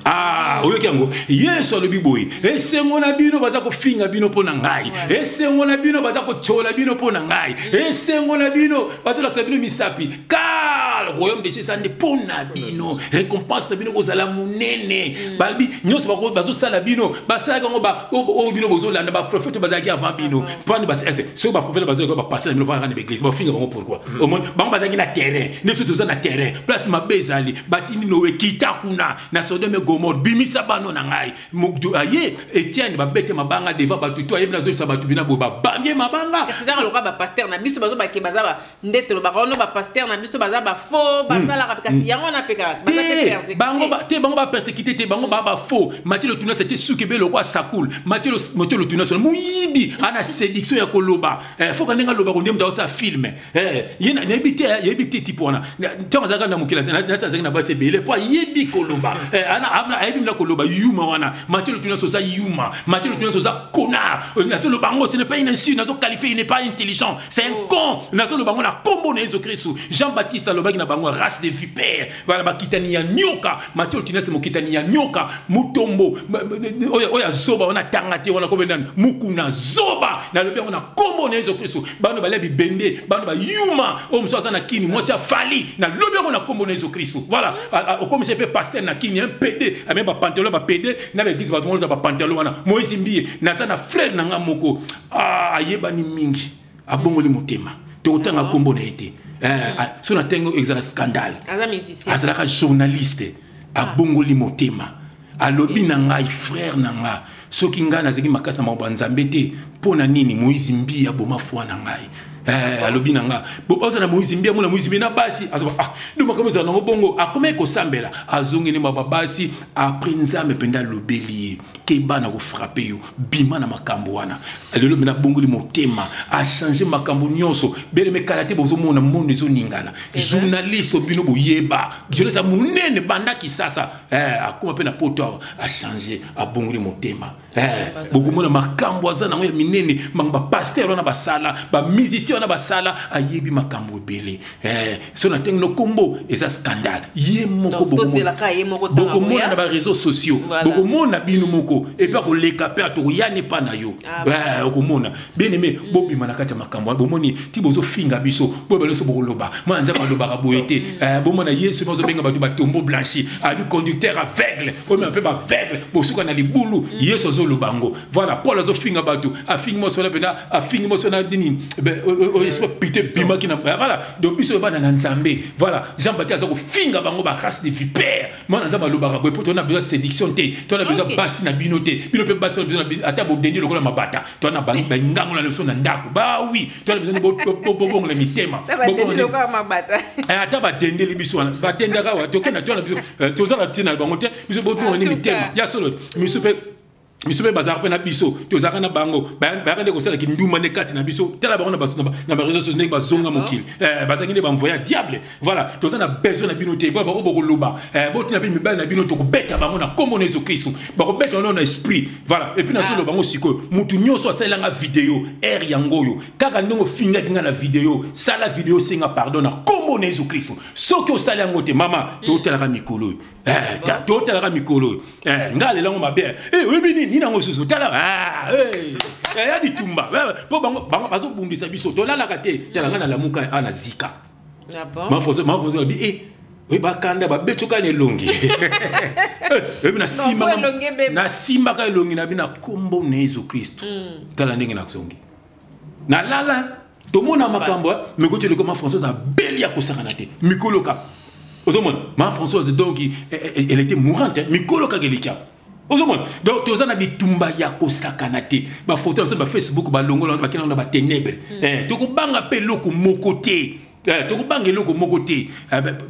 Yes, on le biboui. Et c'est mon abino bazako finga bino ponangai. Et c'est mon abino bazako chola bino ponangai. Et c'est mon abino bato la sabino misapi. Car le royaume de ces années ponabino récompense nabino kozala munene. Balbi nyos bako bazo sala bino basala kango ba o bino bozo landa ba prophète bazaki avant bino. Pande bas so ba prophète bazaki ba passer bino pa ngana église ba finga bango pourquoi. Au moins bango bazaki na terrain. Ne tout ça na terrain. Place ma bezali batini nowe kita kuna na Sodome Gomorrhe bimisa bano na ngai mukdu aye Etienne ba bete mabanga deva batu to ayebina zo sabatu bina bo ba bamye mabanga c'est ça le ba pasteur na biso bazo ba ke baza ba ndetelo ba kono ba pasteur na biso baza ba faux basala ka kasi yango na peka bango ba te bango ba persécuté te bango ba faux Matthieu le tourna c'était sukebe le quoi ça coule Matthieu le tourna sur muyibi ana séduction ya koloba faut ka nenga loba ko ndem ta sa film yena yebite tipo na tama zaka na mukila na sa zaka na ba sebele po yebi koloba ana ayebi na koloba yuma wana Matthieu le tourna sur ça yuma Matthieu le tourna sur ça connard na so le bango ce n'est pas une insulte na so qualifié il n'est pas intelligent c'est un con na so le bango na kombo na Jésus Christ Jean-Baptiste alobaki na bango race de vipères voilà ba kitani ya nyoka Matthieu le tourna c'est mo kitani ya nyoka mutombo oya zoba wana tangate wana ko bendana mukuna zoba na le bango na kombo na Jésus Christ bano balebi bende bano ba yuma o msoza na kini mo sia fali na le bango na kombo na Jésus Christ voilà comme c'est fait pasteur na kini un PD même ba pantalon ba PD na ba église ba tout ba pantalon wana Moïse mbiye na sana frère na nga moko ayebani mingi abongoli motema to tanga kombo na été so na tengo exala scandale azala journaliste abongoli motema alobi na ngai frère na nga soki nga na zeki makasa na banzambe te pona nini Moïse mbiye aboma foi na ngai alobi nanga bo na Moïse mbia mona Moïse bina basi azoba do makameza na bongo akome ko sambela azongene mababasi après nzambe penda lobeli ke bana ko frapper yo bima na makambo wana lelo mina bongo li motema a changer makambo nyonso bele me kalate bozo mona monde zo ningana journaliste bino boyeba jole sa munene banda kisasa akoma pe na poto a changer a bongo li motema bogo mona makambo azana ngo minene mamba pasteur na basala ba musicien na basala ayebi makambo ebele so na tengno kombo eza scandale ye moko boko mona na ba réseaux sociaux boko mona bino moko et puis ko leka pe to yani pa na yo ko mona bien aimé bobi manakata makambo bo moni ti bozo finga biso bo belo so boko loba moi nza ba loba ka boyete bo mona yesu bozo benga ba tombeau blanchi a du conducteur aveugle o me pe ba aveugle bo suka na libulu yesu zo lobango voilà Paul zo finga batu a fingi mo so na bena a fingi mo so na dini pité bima qui na voilà donc biso ba na nzambe voilà Jean-Baptiste ko finga bango ba race de vipères moi nzamba loba ka boy pour ton a besoin séduction te ton a besoin basi na bino te bino pe basi besoin ata bo dendi lokola mabata ton a ba ngango na leso na ndako ba oui ton a besoin bo bongo la mitema ba dendi lokola mabata ata ba dendi libiso ba dendaka wa to kana ton a besoin to za na tina bango te biso bo bongo ni mitema ya solo biso pe Monsieur Bazar na biso to zakana bango ba rende ko sala ki nduma ne kati na biso tela bango na baso na ba réseaux sociaux ba zonga mokili bazangi ne ba envoyer diable voilà to za na besoin na bino te ba ko boko loba bo tina pe mibali na bino to ko beta bango na comme on Jésus Christ ba ko beta na esprit voilà et puis na solo bango siko mutu nyonso asala nga vidéo air yangoyo kaka ndongo finga nga na vidéo sala vidéo singa pardon na comme on Jésus Christ soki osala ngote mama to tela ka mikolo to tela ka mikolo ngale lango mabe webini ni nango susu tala ya ditumba po bango bazo bundisa biso to la la kate tala ngana la muka ana zika ma fozo bi oui bakanda ba betuka ne longi na simba ka longi na bina kombo na Yesu Kristo tala ndenge na kusongi na lala to mona makambo mais ko le comment Françoise a belia ko sakanate mikoloka ozomona ma Françoise donc elle était mourante mikoloka gelikia ozomona donc tozana bitumba ya ko sakanate ba photo sur Facebook ba longola ba kina na ba ténèbres to ko banga pe loko mokote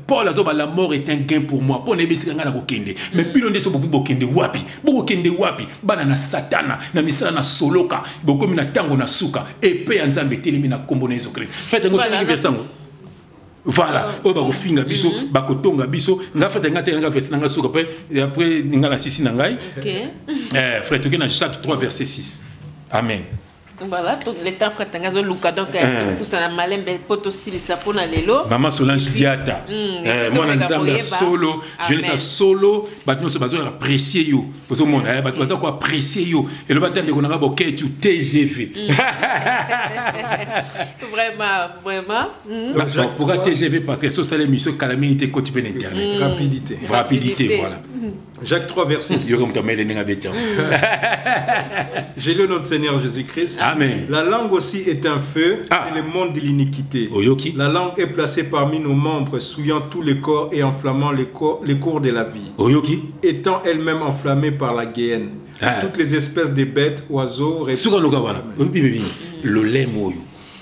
Paul azoba la mort est un gain pour moi. Pour nebisika ngana ko kende. Mais bino ndeso boku kende wapi? Boko kende wapi? Bana na satana na misala na soloka. Boko mina tango na suka. Epée ya Nzambe telemi na kombo na Yesu Christ. Faites ngoto versango. Voilà, o ba ko finga biso, ba ko tonga biso, nga fata ngate nga verset nga suka après nga na sisi na ngai. OK. Frère Toké na Jacques 3 verset 6. Amen. Voilà, tout le temps frère Tangazo Luka donc tout ça na malem bel poto si ça pour na lelo. Maman Solange Diata. Moi na Nzambe solo, je laisse solo, batno se bazo apprécier yo. Parce que mon batno ça ko apprécier yo et le batande ko na ba ke tu TGV. Vraiment. Pourquoi TGV parce que ça c'est l'émission calamité quotidien internet. Rapidité voilà. Jacques 3 verset 6. J'ai lu notre Seigneur Jésus-Christ. Amen. La langue aussi est un feu, c'est le monde de l'iniquité. La langue est placée parmi nos membres, souillant tous les corps et enflammant les cours de la vie. Étant elle-même enflammée par la guéhenne. Toutes les espèces de bêtes, oiseaux, reptiles. Le lait moyo.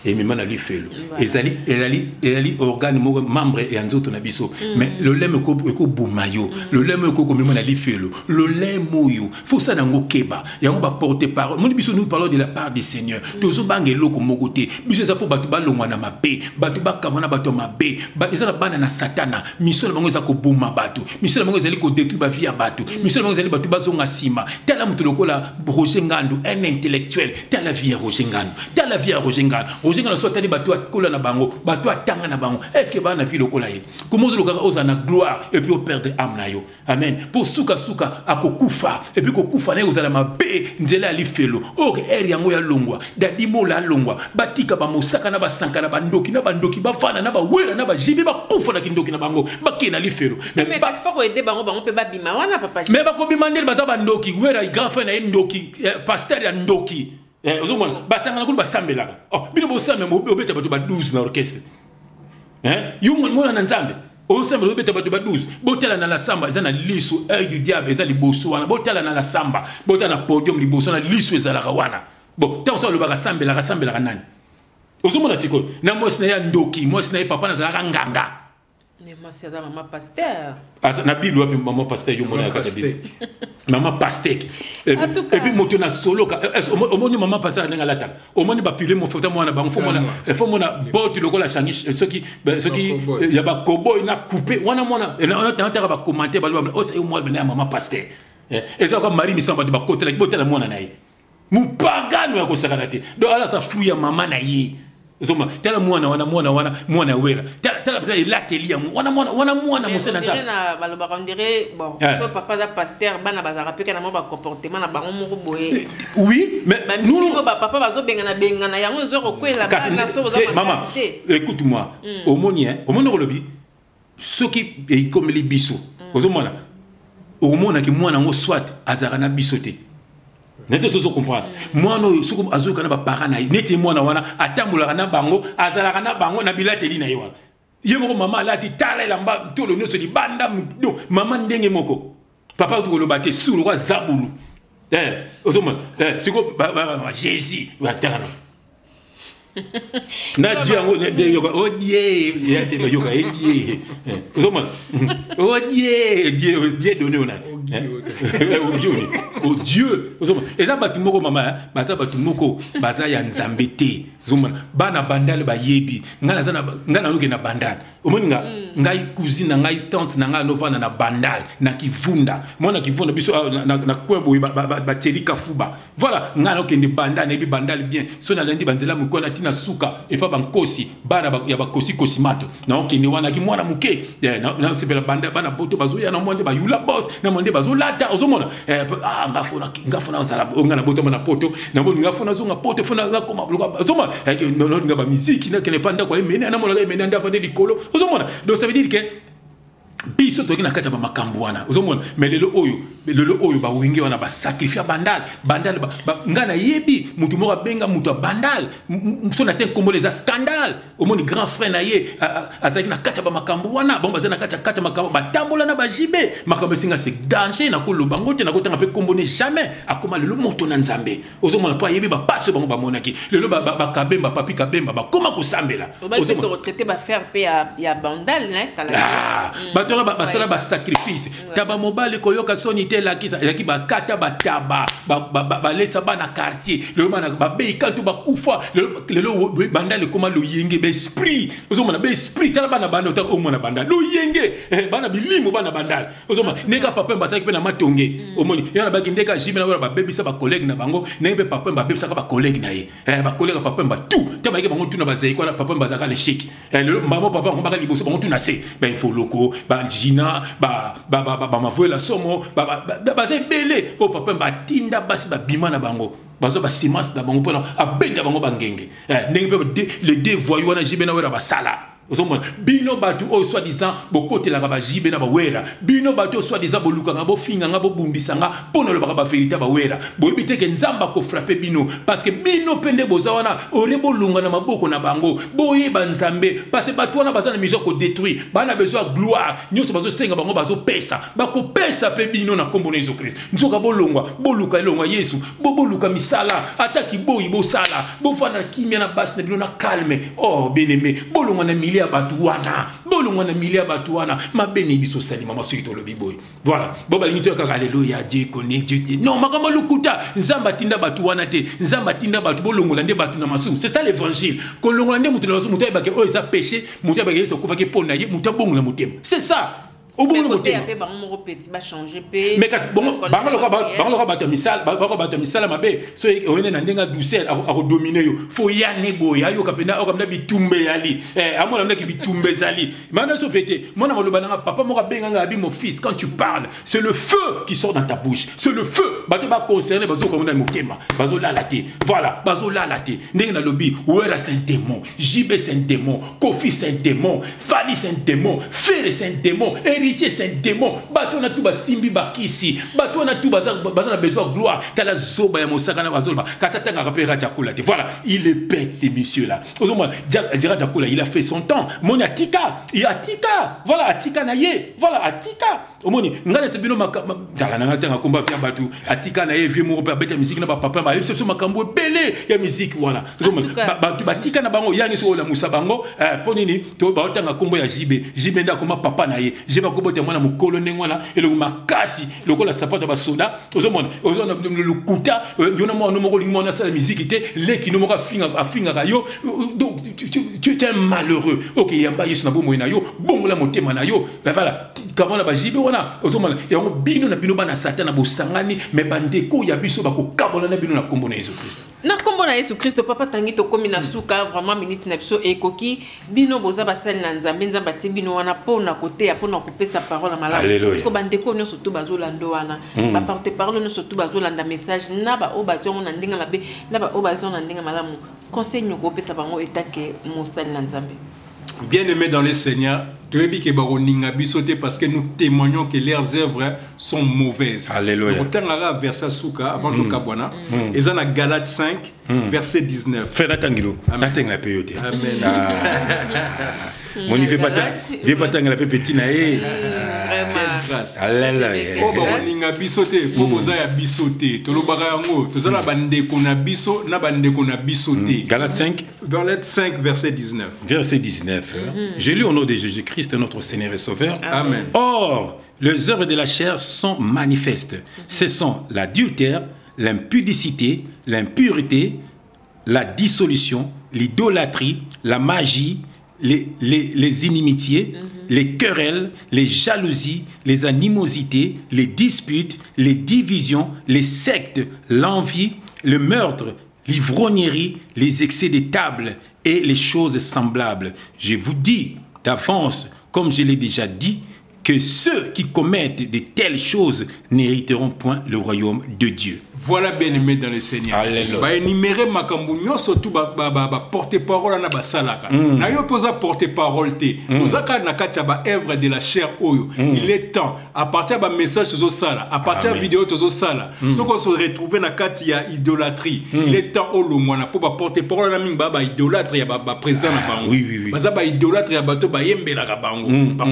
Et mimana li felo ezali organe membre et nzoto na biso mais le lait ko bumayo le lait ko mimana li felo le lait moyo faut ça nango keba yango ba porter parole mon biso nous parlons de la part du Seigneur tozo bangelo ko mokote biso za po batu ba longwa na mabe batu ba kamona batu mabe ba ezala bana na satana mission bango za ko buma batu mission bango ezali ko détruire ba vie ya batu mission bango ezali batu bazonga sima tala mutu lokola Roger Ngandu un intellectuel tala vie ya Roger Ngandu tala vie ya Roger Ngandu Roger soit tali bato akola na bango bato atanga na bango est-ce que ba na filo kola ye comment zo lokaka oza na gloire et puis au perdre âme na yo amen pour suka akokufa et puis kokufa na ozala mabe nzela ali felo ok eri yango ya longwa dadimo la longwa batika ba mosaka na basanka na bandoki ba fana na ba wela na ba jibi ba kufa na kindoki na bango bakena li felo mais pas faut aider bango pe ba bima wana papa mais ba ko bimandel baza bandoki wera grand frère na ndoki pasteur ya ndoki ozomona basanga nakulu basambelaka bino bosambe obeta bato ba 12 na orchestre yungu mona na Nzambe osambela obeta bato ba 12 botala na la samba eza na liso œil du diable eza liboso wana botala na la samba botala na podium liboso na liso ezalaka wana bon tant ça le baka sambelaka nani ozomona siko na mwasi na ya ndoki mwasi na papa na zalaka nganga mais moi c'est maman pasteur na Bible wapi maman pasteur yo mona ka Bible maman pasteur et puis moto na solo au moni maman pasteur na lata au moni ba piler mon photo moi na bango faut mona bot lokola changi ceux qui ya ba cowboy na couper wana mona on a ba commenter ba o c'est moi na maman pasteur et ça comme Marie misamba ba côté la botela mona na ye mu pagano ya ko sakanate donc ala sa fouya maman na ye zoma tala mwana wera tala peut être l'atelier mwana musena nza na baloba on dirait bon so papa da pasteur bana bazara pe kana mo ba comportement na bango moko boye oui mais nous papa bazo bengana yango zo ko kwela na so bazo maman écoute-moi omoni rolobi soki e comme les biso ozomona omona ki mwana ngo soit azara na bisote nete soso comprendre moi no soko azoka na ba parents na nete mwana wana atambola na bango azala na bango na bilateli na ye wana yemo mama lati tala lamba tolo no so di banda do mama ndenge moko papa to lo bate sulu kwa zabulu ozoma siko Jésus ba tala na jiango de yoka odie ya se yoka edie ozoma odie die donné ona oh Dieu ozoma eza batu moko mama baza batu moko baza ya Nzambe te zoma bana bandale ba yebi ngana nuke na bandale omoni ngai cousine ngai tante nanga no vana na bandale na kivunda mona kivunda biso na kwebo ba terika fuba voilà ngana okende bandale bi bandale bien so na lundi banzela mukona tina suka et pas bankosi bana ya bakosi kosimato na okende wana ki mwana muke na sepela bandale bana boto bazoya na mwande ba yula boss na mwande bazolata ozomona ngafona osala ngana boto na poto na bo ngafona zonga poto fona ngakoma bloka ozomona ngaba musique na kene panda kwa emene na mona emene nda fa de likolo ozomona donc ça veut dire que biso toki na kati ba makambo wana ozomona mais lelo oyo ba wingi wana ba sacrifier bandal ngana yebi mutu moko benga mutu bandal so na ten kombo les scandale omoni grand frère na ye azaki na kati ba makambo wana bon bazana kati makambo batambola na ba jibe makambo singa c'est danger na ko lobango te na ko tanga pe kombo ne jamais akoma lelo moto na nzambe ozomona pa yebi ba passe bango ba monaki lelo ba kabemba papi kabemba ba koma ko sambela ozomona retraité ba faire pe ya bandal né kala batona basala ba sacrifice taba mobile koyoka soni te la kisa yaki ba kata ba taba ba lesa bana quartier le bana ba be kaltu ba kufa le bandale koma lo yenge be esprit ozomona be esprit tala bana bana ota omona bandale lo yenge bana bilimo bana bandale ozomona neka papa mbasaki pe na matonge omoni yana ba kindeka jimena wala ba bebisa ba collègue na bango nebe papa mba bebisa ka ba collègue na ye ba collègue papa mba tout taba ke bango tuna ba zai kwa papa mba zaka le chic le mama papa ngomba ka liboso bango tuna se ba info loko ba Gina ba mavoye la somo ba belé o papa ba tinda basi ba bima na bango bazo ba semence na bango pona abenda bango bangenge ndenge pe les deux voyous na jibena wera ba sala ozomona bino batu o soi-disant bokote la ba jibena ba wera bino batu o soi-disant boluka nga bo finga nga bo bumbisa nga pona le ba vérité ba wera bo bité ke nzamba ko frapper bino parce que bino pende bozawana orebo lunga na maboko na bango boye banzambe parce que batu wana bazana mission ko détruire bana besoin gloire nyoso bazo senga bango bazo pesa bako pesa pe bino na kombo na Jésus Christ nzoka bolongwa boluka elongwa Yesu boluka misala ataki boyi bo sala bo fana kimia na basi na bino na calme oh bien-aimé bolongwa na milia batuwana bolongwa na milia batuwana mabeni biso salima masoki to lobi boy voilà bo balingi to kaka alléluia Dieu connaît Dieu non makamba lukuta nzamba tinda batuwana te nzamba tinda batu bolongola nde batu na masumu c'est ça l'évangile kolongola nde mutu na masumu mutu ayebake o eza péché mutu ayebake yeso kufaki pona ye mutu abongola motema c'est ça au bon côté après bango petit va changer pe mais bon bango bato misala mabe so oyene na ndenga douceur a dominer yo fo yane boya yo kapena o kamna bitumbe yali amona na ki bitumbe zali mana so fete mona moloba na papa mo ka benga nga abi mon fils quand tu parles c'est le feu qui sort dans ta bouche c'est le feu bato ba concerné bazo comme na motema bazo la laté voilà bazo la laté ndenga na lobby ouera c'est un démon JB c'est un démon Kofi c'est un démon Fali c'est un démon Fere c'est un démon c'est un démon bato na tuba simbi bakisi bato na tuba bazana besoin de gloire tala zoba ya mosaka na bazolba katata nga rapera Jakula te voilà il est bête ces messieurs là ozoma Jakula il a fait son temps mon atika il atika voilà atika na ye voilà atika omoni ngale se bino dala na ngata komba via batu atika na ye vie mo pe beta musique na ba papa ba c'est makambo belé ya musique voilà ozoma batu batika na bango yangi so la musa bango ponini to ba otanga kombo ya jibe nda koma papa na ye jibe ko bote mwana mukolo nengwana ele makasi lokola sapato ba soda ozomona lukuta yona mwana moko lingona sa la musique te leki no moko afinga kayo donc tu es malheureux OK yamba yesu na bomo na yo bongola motema na yo voilà kamona ba jibe wana ozomona yango bino na bino bana satana bosangani me bandeko ya biso bako kabola na bino na kombo na Yesu Christ na kombo na Yesu Christ papa tangi to komi na suka vraiment minute na biso ekoki bino boza basali na nzambe nzamba ti bino wana pona kote ya pona kopesa parole malamu parce que bandeko no surtout bazolando wana ba porte parole no surtout bazolanda message na ba obazo na ndinga mabe na ba obazo na ndinga malamu conseil no kopesa bango etake mosali na nzambe. Bien-aimés dans les Seigneurs, parce que nous témoignons que leurs œuvres sont mauvaises. Alléluia. Verset Souka, avant tout Kabwana, et ça, Galates 5, verset 19. Fais la tangilo. Amen. Mon il veut pas la petit naé. Alléluia. Obaninga bisoté, poboza ya bisoté. Tolobara yango, tozala bande kona biso na bande kona bisoté. Galates 5. Galates 5 verset 19. Verset 19. J'ai lu au nom de Jésus-Christ notre Seigneur et Sauveur. Amen. Or, les œuvres de la chair sont manifestes. Ce sont l'adultère, l'impudicité, l'impureté, la dissolution, l'idolâtrie, la magie, les inimitiés, les querelles, les jalousies, les animosités, les disputes, les divisions, les sectes, l'envie, le meurtre, l'ivrognerie, les excès de table et les choses semblables. Je vous dis d'avance, comme je l'ai déjà dit, que ceux qui commettent de telles choses n'hériteront point le royaume de Dieu. Voilà bien aimé dans le Seigneur. Ba énumérer makambu surtout porte-parole na basalaka. Na yo posa porte-parole te. Ozaka na kati ba œuvre de la chair oyo. Il est temps à partir ba message tozo sala, à partir vidéo tozo sala. Ce qu'on se retrouver na kati ya idolâtrie. Il est temps au lomwana pour ba porte-parole na minga ba idolâtre ya ba président na bango. Oui. Baza ba idolâtre ya bato ba yembela ka bango. Ba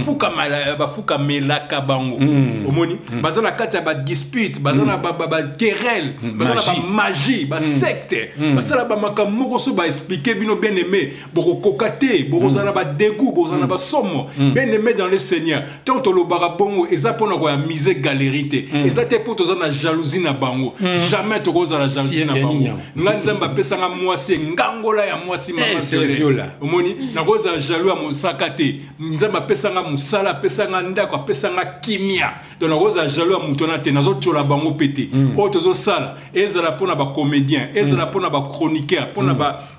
fuka melaka bango. Omoni baza na kati ya ba dispute, baza na ba querelle, baza na ba magie, ba secte. Baza na ba makamoko so ba expliquer bino bien aimé, boko kokate, boko za na ba dégoût, boko za na ba somo. Bien aimé dans le Seigneur. Tant to lo barabongo eza pona ko ya mise galerité. Eza te poto za na jalousie na bango. Jamais to ko za na jalousie na bango. Nganzamba pesa nga mwasi ngangola ya mwasi mama viola. Omoni na ko za jaloux ya mosaka te. Nzamba pesa nga musala, pesa nga ndako, pesa nga kimia. Donc na ko za jaloux ya mutona te nazo tiola bango pété. O tozo sala, ezala pona ba comédien, ezala pona ba chroniqueur, pona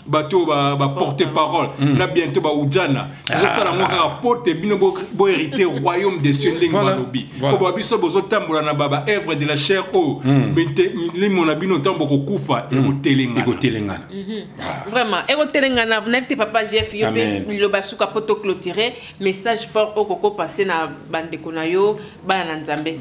bato ba porte-parole. Na bientôt ba ujana. Tozo sala ngoka porte bino bo hériter royaume des cieux ndenge balobi. Ko ba biso bozo tambola na baba œuvre de la chair o. Bente les mon abino tambo ko kufa e ko telengana. Vraiment, et au telengana, vous n'avez pas Jeff, le basuka poto clôturer, message fort au coco passé na bande konayo, bananzambe,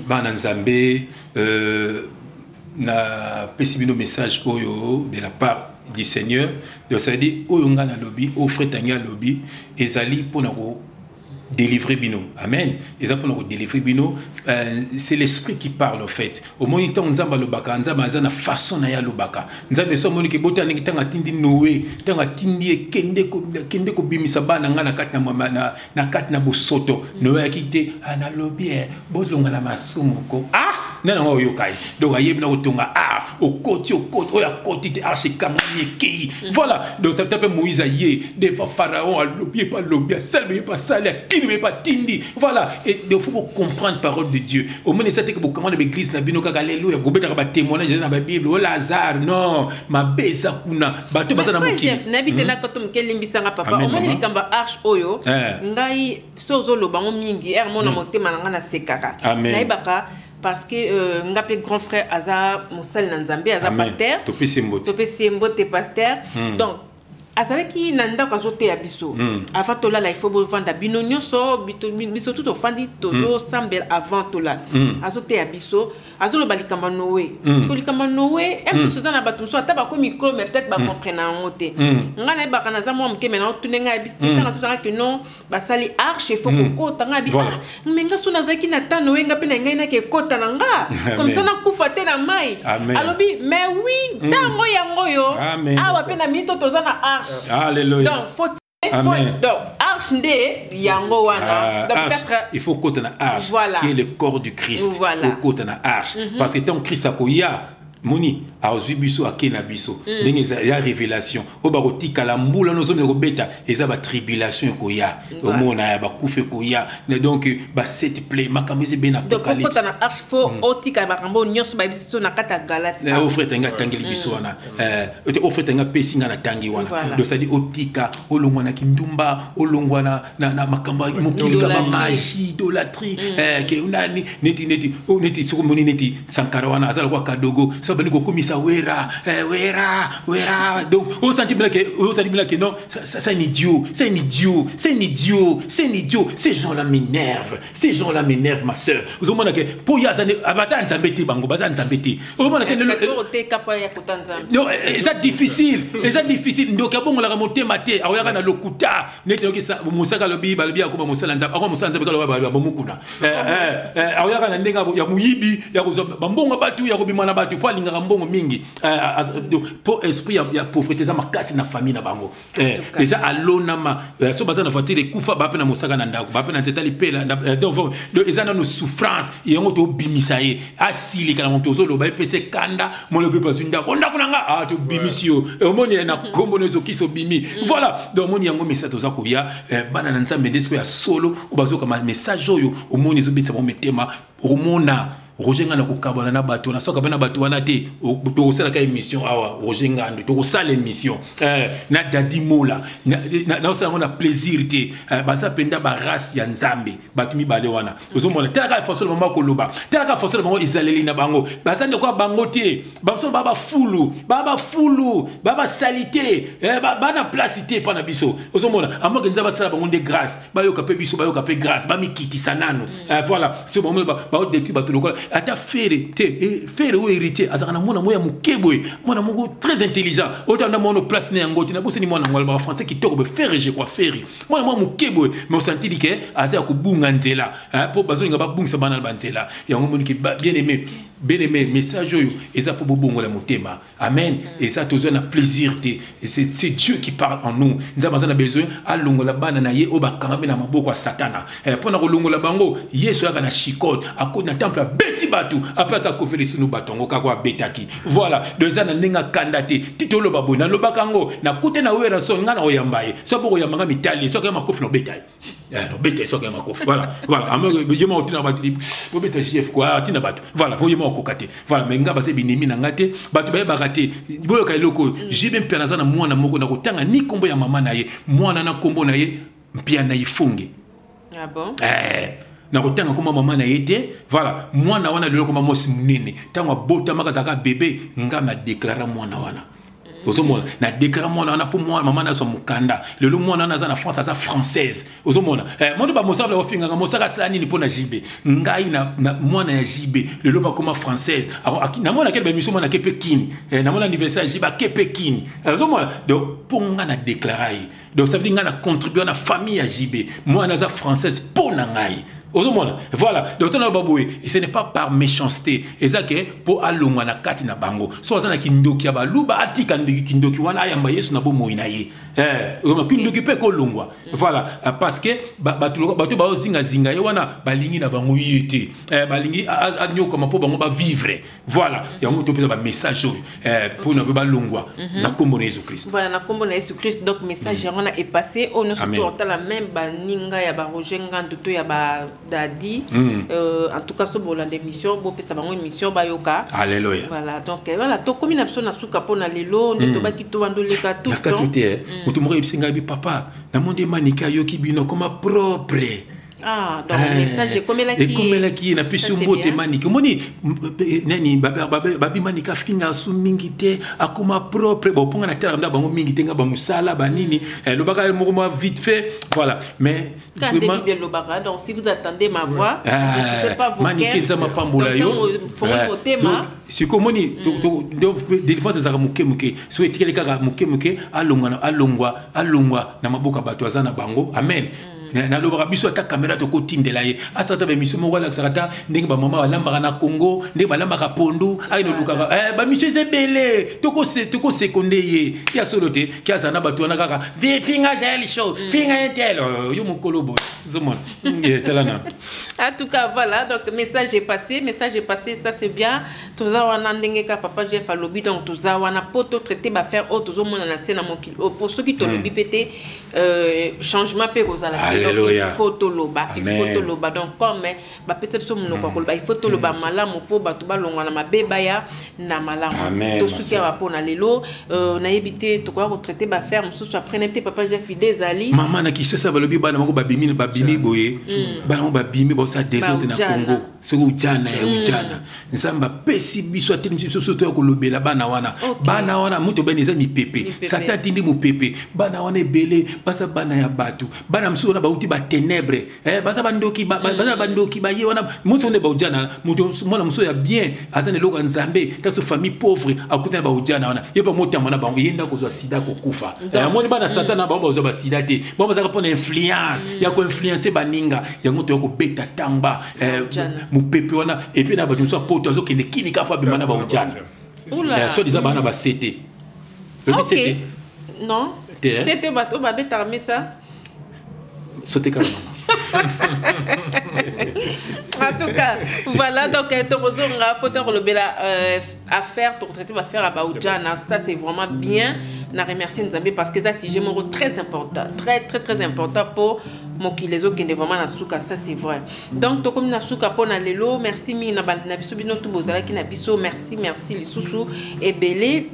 na pesibino message oyo de la part du Seigneur, donc ça veut dire oyonga na lobby, offre tanga lobby, ezali pona ko délivrer bino. Amen. Et ça pour délivrer bino, c'est l'esprit qui parle en fait. Au moment où on zamba le baka, nzamba azana façon na ya le baka. Nzamba so moni ke bota ngi tanga tindi Noé, tanga tindi kende ko bimisa bana ngana kat na kat na bosoto. Noé akite ana lobby botlonga na masumu ko. Nana oyo kai. Donc ayeb na otonga au côté oya côté te arche kamani ki. Voilà. Donc tape Moïse yé des pharaon a lobby pas lobby, salbe pas sale. Mais pas tindi. Voilà. Et il faut comprendre la parole de Dieu. Au moins, c'est que vous commandez l'église, alléluia, vous avez un témoignage dans la Bible, oh Lazare, non, ma besa kuna, bato bazana moki. N'habite na kotum kelimbisanga papa. Au moins, il kamba arche oyo. Ngai sozo lo bango mingi, mona motema na sekaka. Amen. Parce que ngape grand frère Aza Moussal Nanzambe, Aza pasteur. Topé Sembo te pasteur. Donc azalaki nanda kazote ya biso avant tola la il faut vendre bino nyonso biso tout ofandi tozo sambel avant tola azote ya biso azolo balikamba Noé parce que likamba Noé même si na bato so ataba ko micro mais peut-être ba comprendre en moté ngana ba kana za mo mke maintenant tunenga biso tanga so que non ba sali arche il faut ko tanga bi mais nga so nazaki na ta Noé nga pe na ngai na ke kota na nga comme ça na kufa te na mai alobi mais oui tango yango yo awa pe na minito toza na arche. Alléluia. Donc, donc, arche nde yango wana. Donc, il faut côté na arche, qui est le corps du Christ. Voilà. Côté na arche. Parce que tant Christ akoya, moni, aozu biso akena biso. Ndenge ya révélation. Obaroti kala mbula no zomi robeta, eza ba tribulation koya. Omona ya ba kufe koya. Donc ba cette plaie makameze ben apocalypse. Donc, côté na arche faut otika ba kambo nyonso ba biso na kata Galate. Offre tenga tangeli biso wana. Offre tenga pesinga na tangi wana. Donc ça dit otika olongwana kindumba, olongwana na makamba mokilika ba magie, idolâtrie. Que unani neti sokomoni neti sankara wana azala kwa kadogo. So bani ko komisa wera. Donc on senti bien que non, c'est un idiot, c'est un idiot. Ces gens-là m'énervent, ma sœur. Vous avez que pour y aller abazan nzambeti bango bazan nzambeti. Au moment que non, c'est difficile. Donc bon la remonter maté, aoyaka na lokuta, neti que ça musaka lobi balbi akoba musala nzamba, ako musala nzamba kala ba bomukuna. Aoyaka na ndenga ya muyibi ya kuzoba bambonga batu ya kubimana batu kwa linga mbongo mingi. Pour esprit ya pauvreté za makasi na famille na bango. Déjà alona ma so bazana voiture kufa ba pe na musaka na ndako, ba pe na tetali pela donc ezana no souffrance et on to bimisa ye asili kala monto zo lo ba pese kanda mo le pe sunda konda kunanga to bimisio e moni na kombo nezo kiso bimi. Voilà donc moni yango message to za ko ya bana na nzambe ndesko ya solo o bazoka ma message oyo o moni zo bitsa mo metema romona Roger Ngana kokabana na bato na soka bana bato wana te to sala ka émission awa Roger Ngana to sala émission na dadi mola na sala na plaisir te baza penda ba race ya nzambe bato mi bale wana ozomona tela ka force le moment ko loba tela ka force le moment izaleli na bango baza ndeko bango te baso baba fulu baba salité bana placité pa na biso ozomona amoke nzaba sala bango de grâce bayoka pe biso bayoka pe grâce ba mikiti sanano voilà ce moment ba détruire bato lokola ata faire ou héritier azana mona moya mukebwe mona moko très intelligent autant na mono place ne ngoti na bosi ni mona ngwala français qui toko be faire je crois faire mona mo mukebwe mais on sentit que aza ko bunga nzela pour bazolinga ba bungisa bana banzela yango moni ki bien aimé message yo eza pour bobongo la motema amen et ça toujours na plaisir te c'est Dieu qui parle en nous nzamba za na besoin alongola bana na ye obakanga na maboko ya satana pour na kolongola bango yesu aka na chikote akona temple beti batu après ka kofeli nous batongo ka kwa betaki voilà deux ans ninga kandate titolo babona lobakango na kute na wera so ngana oyambaye so boko yamanga mitali so ka makofi no betai no betai so ka makofi voilà amo yema otina batu bo betai chef quoi tina batu voilà bo yema okokate voilà menga base binimi na ngate batu baye bakate boyo ka eloko jibe mpena za na mwana moko na kotanga ni kombo ya mama na ye mwana na kombo na ye mpia na ifunge ah bon na kotanga koma mama na yete voilà mwana wana lelo koma mosi munene tango bota makazaka bébé ngama déclarer mwana wana ozomona na déclarer mwana wana pour moi mama na so mukanda lelo mwana na za na France za française ozomona mondo ba mosala ofinga mosaka sala nini pona jibe ngai na mwana ya jibe lelo ba koma française na mwana kele ba mission mwana ke pekini na mwana anniversaire jiba ke pekini ozomona donc pour nga na déclarer donc ça veut dire nga na contribuer na famille ya jibe mwana za française pona ngai voilà donc on a baboué et ce n'est pas par méchanceté et ça que pour alonga na kati na bango so za na kindoki ba luba atika kindoki wana ayamba yesu na bomo inaye kindoki pe ko longwa voilà parce que batu ba zinga ye wana balingi na bango yete balingi anyoka mapo bango ba vivre voilà yango to pesa ba message pour na ba longwa na kombo na Jésus Christ voilà na kombo na Jésus Christ donc message yango est passé on se tourne la même baninga ya ba Roger Nganda to ya ba Dadi en tout cas sur la émission bo pesa bango émission bayoka alléluia voilà donc voilà to comme une option na suka pona lelo ndeto baki to bandoleka tout le temps mutu moko ebisinga bi papa na monde manika yoki bino comme propre ah donc message comme la qui na pisu mbote manika moni nani babi manika finga su mingi te akoma propre bo ponga na tela mda bango mingi te nga ba musala ba nini le bagage moko vite fait voilà mais vraiment bien le bagage donc si vous attendez ma voix je sais pas vous manika nzama pambola yo si komoni donc défense za muke so etikele kaka muke alongwa na maboka bato azana bango amen na lobaka biso ata caméra to kotindela ye asata ba mission mo wala sakata ndenge ba mama balambaka na Congo ndenge balambaka pondu ayino lukaka ba mission sebele toko sekonde ye ya solote ki azana bato wana kaka finga jali show finga intel yo mokolo bo zomona telana en tout cas voilà donc message est passé ça c'est bien toza wana ndenge ka papa Jeff alobi donc toza wana poto traiter ba faire autre zomona na scène mokilo pour ceux qui to lobi pété changement pe kozala il faut toloba donc comme ba perception monoko koloba il faut toloba malamu po bato balongwa na mabeba ya na malamu to suki ya pona lelo na ebité to ko traiter ba faire mususu après n'était papa Jeff des ali maman na kisesa balobi bana moko babimi boye bana mo babimi bo sa désordre na Congo so ujana ya ujana nzamba pesi biso atini biso to ko lobela bana wana muto beniza mi pepe satati ndi mu pepe bana wana ebele basa bana ya batu bana msu na bauti ba ténèbres basa bandoki ba ye wana muso ne ba ujana muto mwana mso ya bien azane loko nzambe taso famille pauvre akutana ba ujana wana yeba mota mwana ba yenda ko zo sida ko kufa moni bana satana ba zo ba sida te ba za ko na influence ya ko influencer baninga ya ngoto ko beta tamba mu pepe wana et puis na ba mso poto zo kene kini ka fa bimana ba ujana so diza bana ba cete ok non c'était bato ba beta ça sauter carrément. En tout cas, voilà, donc affaire, ton traité va faire à Baoudjana, ça c'est vraiment bien. On a remercié Nzambe parce que ça c'est un très important, très important pour mokili ezokende vraiment na suka, ça c'est vrai. Donc tokomi na suka pona lelo, merci mi na biso bino tout bozalaki na biso, merci lisusu ebele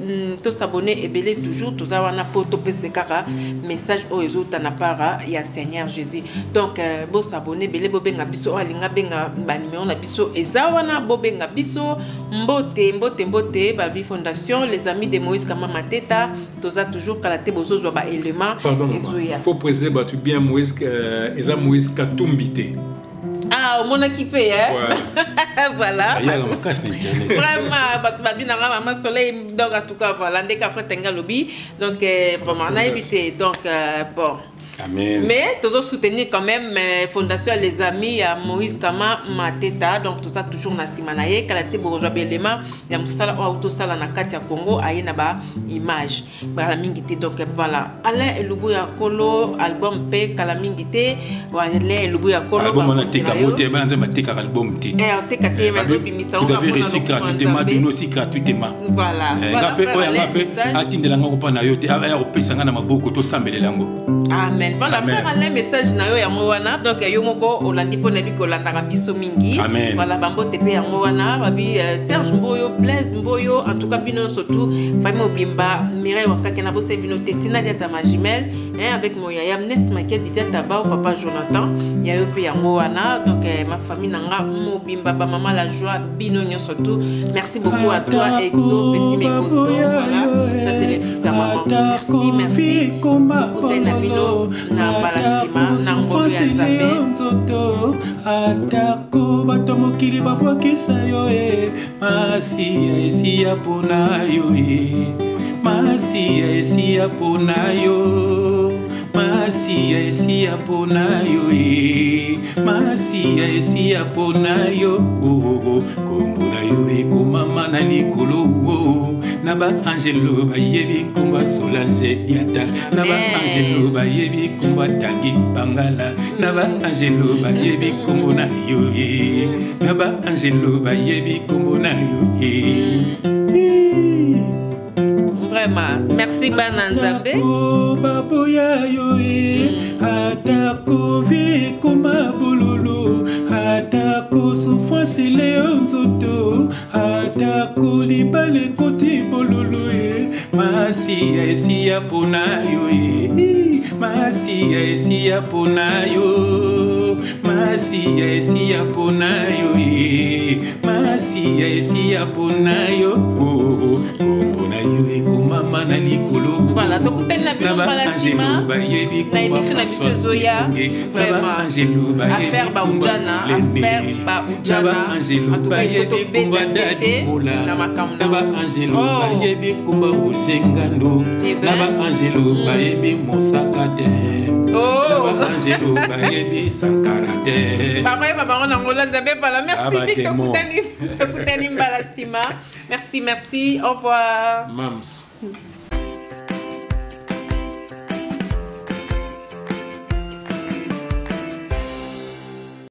to s'abonner ebele toujours toza wana po to pese kaka message o ezota na para ya Seigneur Jésus. Donc bo s'abonner ebele bo benga biso alinga benga ba numéro na biso eza wana bo benga biso mbote babi fondation les amis de Moïse Kama Mateta toza toujours kalate bozo zwa ba élément. Pardon, il faut préciser batu bien Moïse eza Moïse Katumbite. Ah, au monde qui fait, hein? Voilà. Vraiment, maman soleil, donc en tout cas, voilà, dès qu'à faire tenga lobby, donc vraiment, on a évité, donc bon. Amen. Mais toujours soutenir quand même Fondation Les Amis à Moïse Kama Mateta, donc tout ça toujours na simanaye kalate bourgeois belema ya musala auto sala na kati ya Congo aye na ba image ba mingité, donc voilà. Alain Elubu ya Kolo album pe kala mingité wala Elubu ya Kolo album na teka moté ba nzema teka album ti teka te ma do bimisa vous avez reçu gratuitement bino aussi gratuitement, voilà. Ngape ngape atindela ngoko pa na yo te aya ko pesa ngana maboko to sambelela ngo. Amen. Voilà, frère, un message na yo ya mowana, donc yo moko olandi po na bi kolanda biso mingi. Amen. Voilà, bambo tepe ya mowana, babi Serge Mboyo, Blaise Mboyo, en tout cas bino surtout famille Obimba, Mireille Wakake na bosse bino Tetina diata ma jumelle, avec mon yaya Nes Makia Didia Taba au papa Jonathan, ya yo pe ya mowana, donc ma famille nanga Mobimba, ba maman la joie bino surtout. Merci beaucoup à toi Exo Petit Mekosto. Voilà, ça c'est les fils à maman. Merci. Na balasima na ngombe ya Nzambe atako bato mokili babwakisa yo masi esi ya pona yo masi esi ya pona yo masi esi ya pona yo masi esi ya pona yo kombo na yo ekomama na likolo na ba angelo bayebi komba Solange Diata na ba angelo bayebi komba Tangi Bangala na ba angelo bayebi kombo na yo na ba angelo bayebi kombo na yo. Vraiment, merci Bana Nzambe. Baboya yo atako vi kuma bululu atako souffrance leonzoto atako libale koti bululu masi esi ya pona yo masi esi ya pona yo masi esi ya pona yo masi esi ya pona yo pona yo mama na likolo. Voilà, donc t'es na bien balasima na émission na biso zoya vraiment affaire baujana en tout cas il faut tomber na makambo na ba angelo bayebi kumba ujengando na ba angelo bayebi mosakate na ba angelo bayebi sankarate papa on a ngolanda be bala merci Victor Kutani balasima merci au revoir Mams.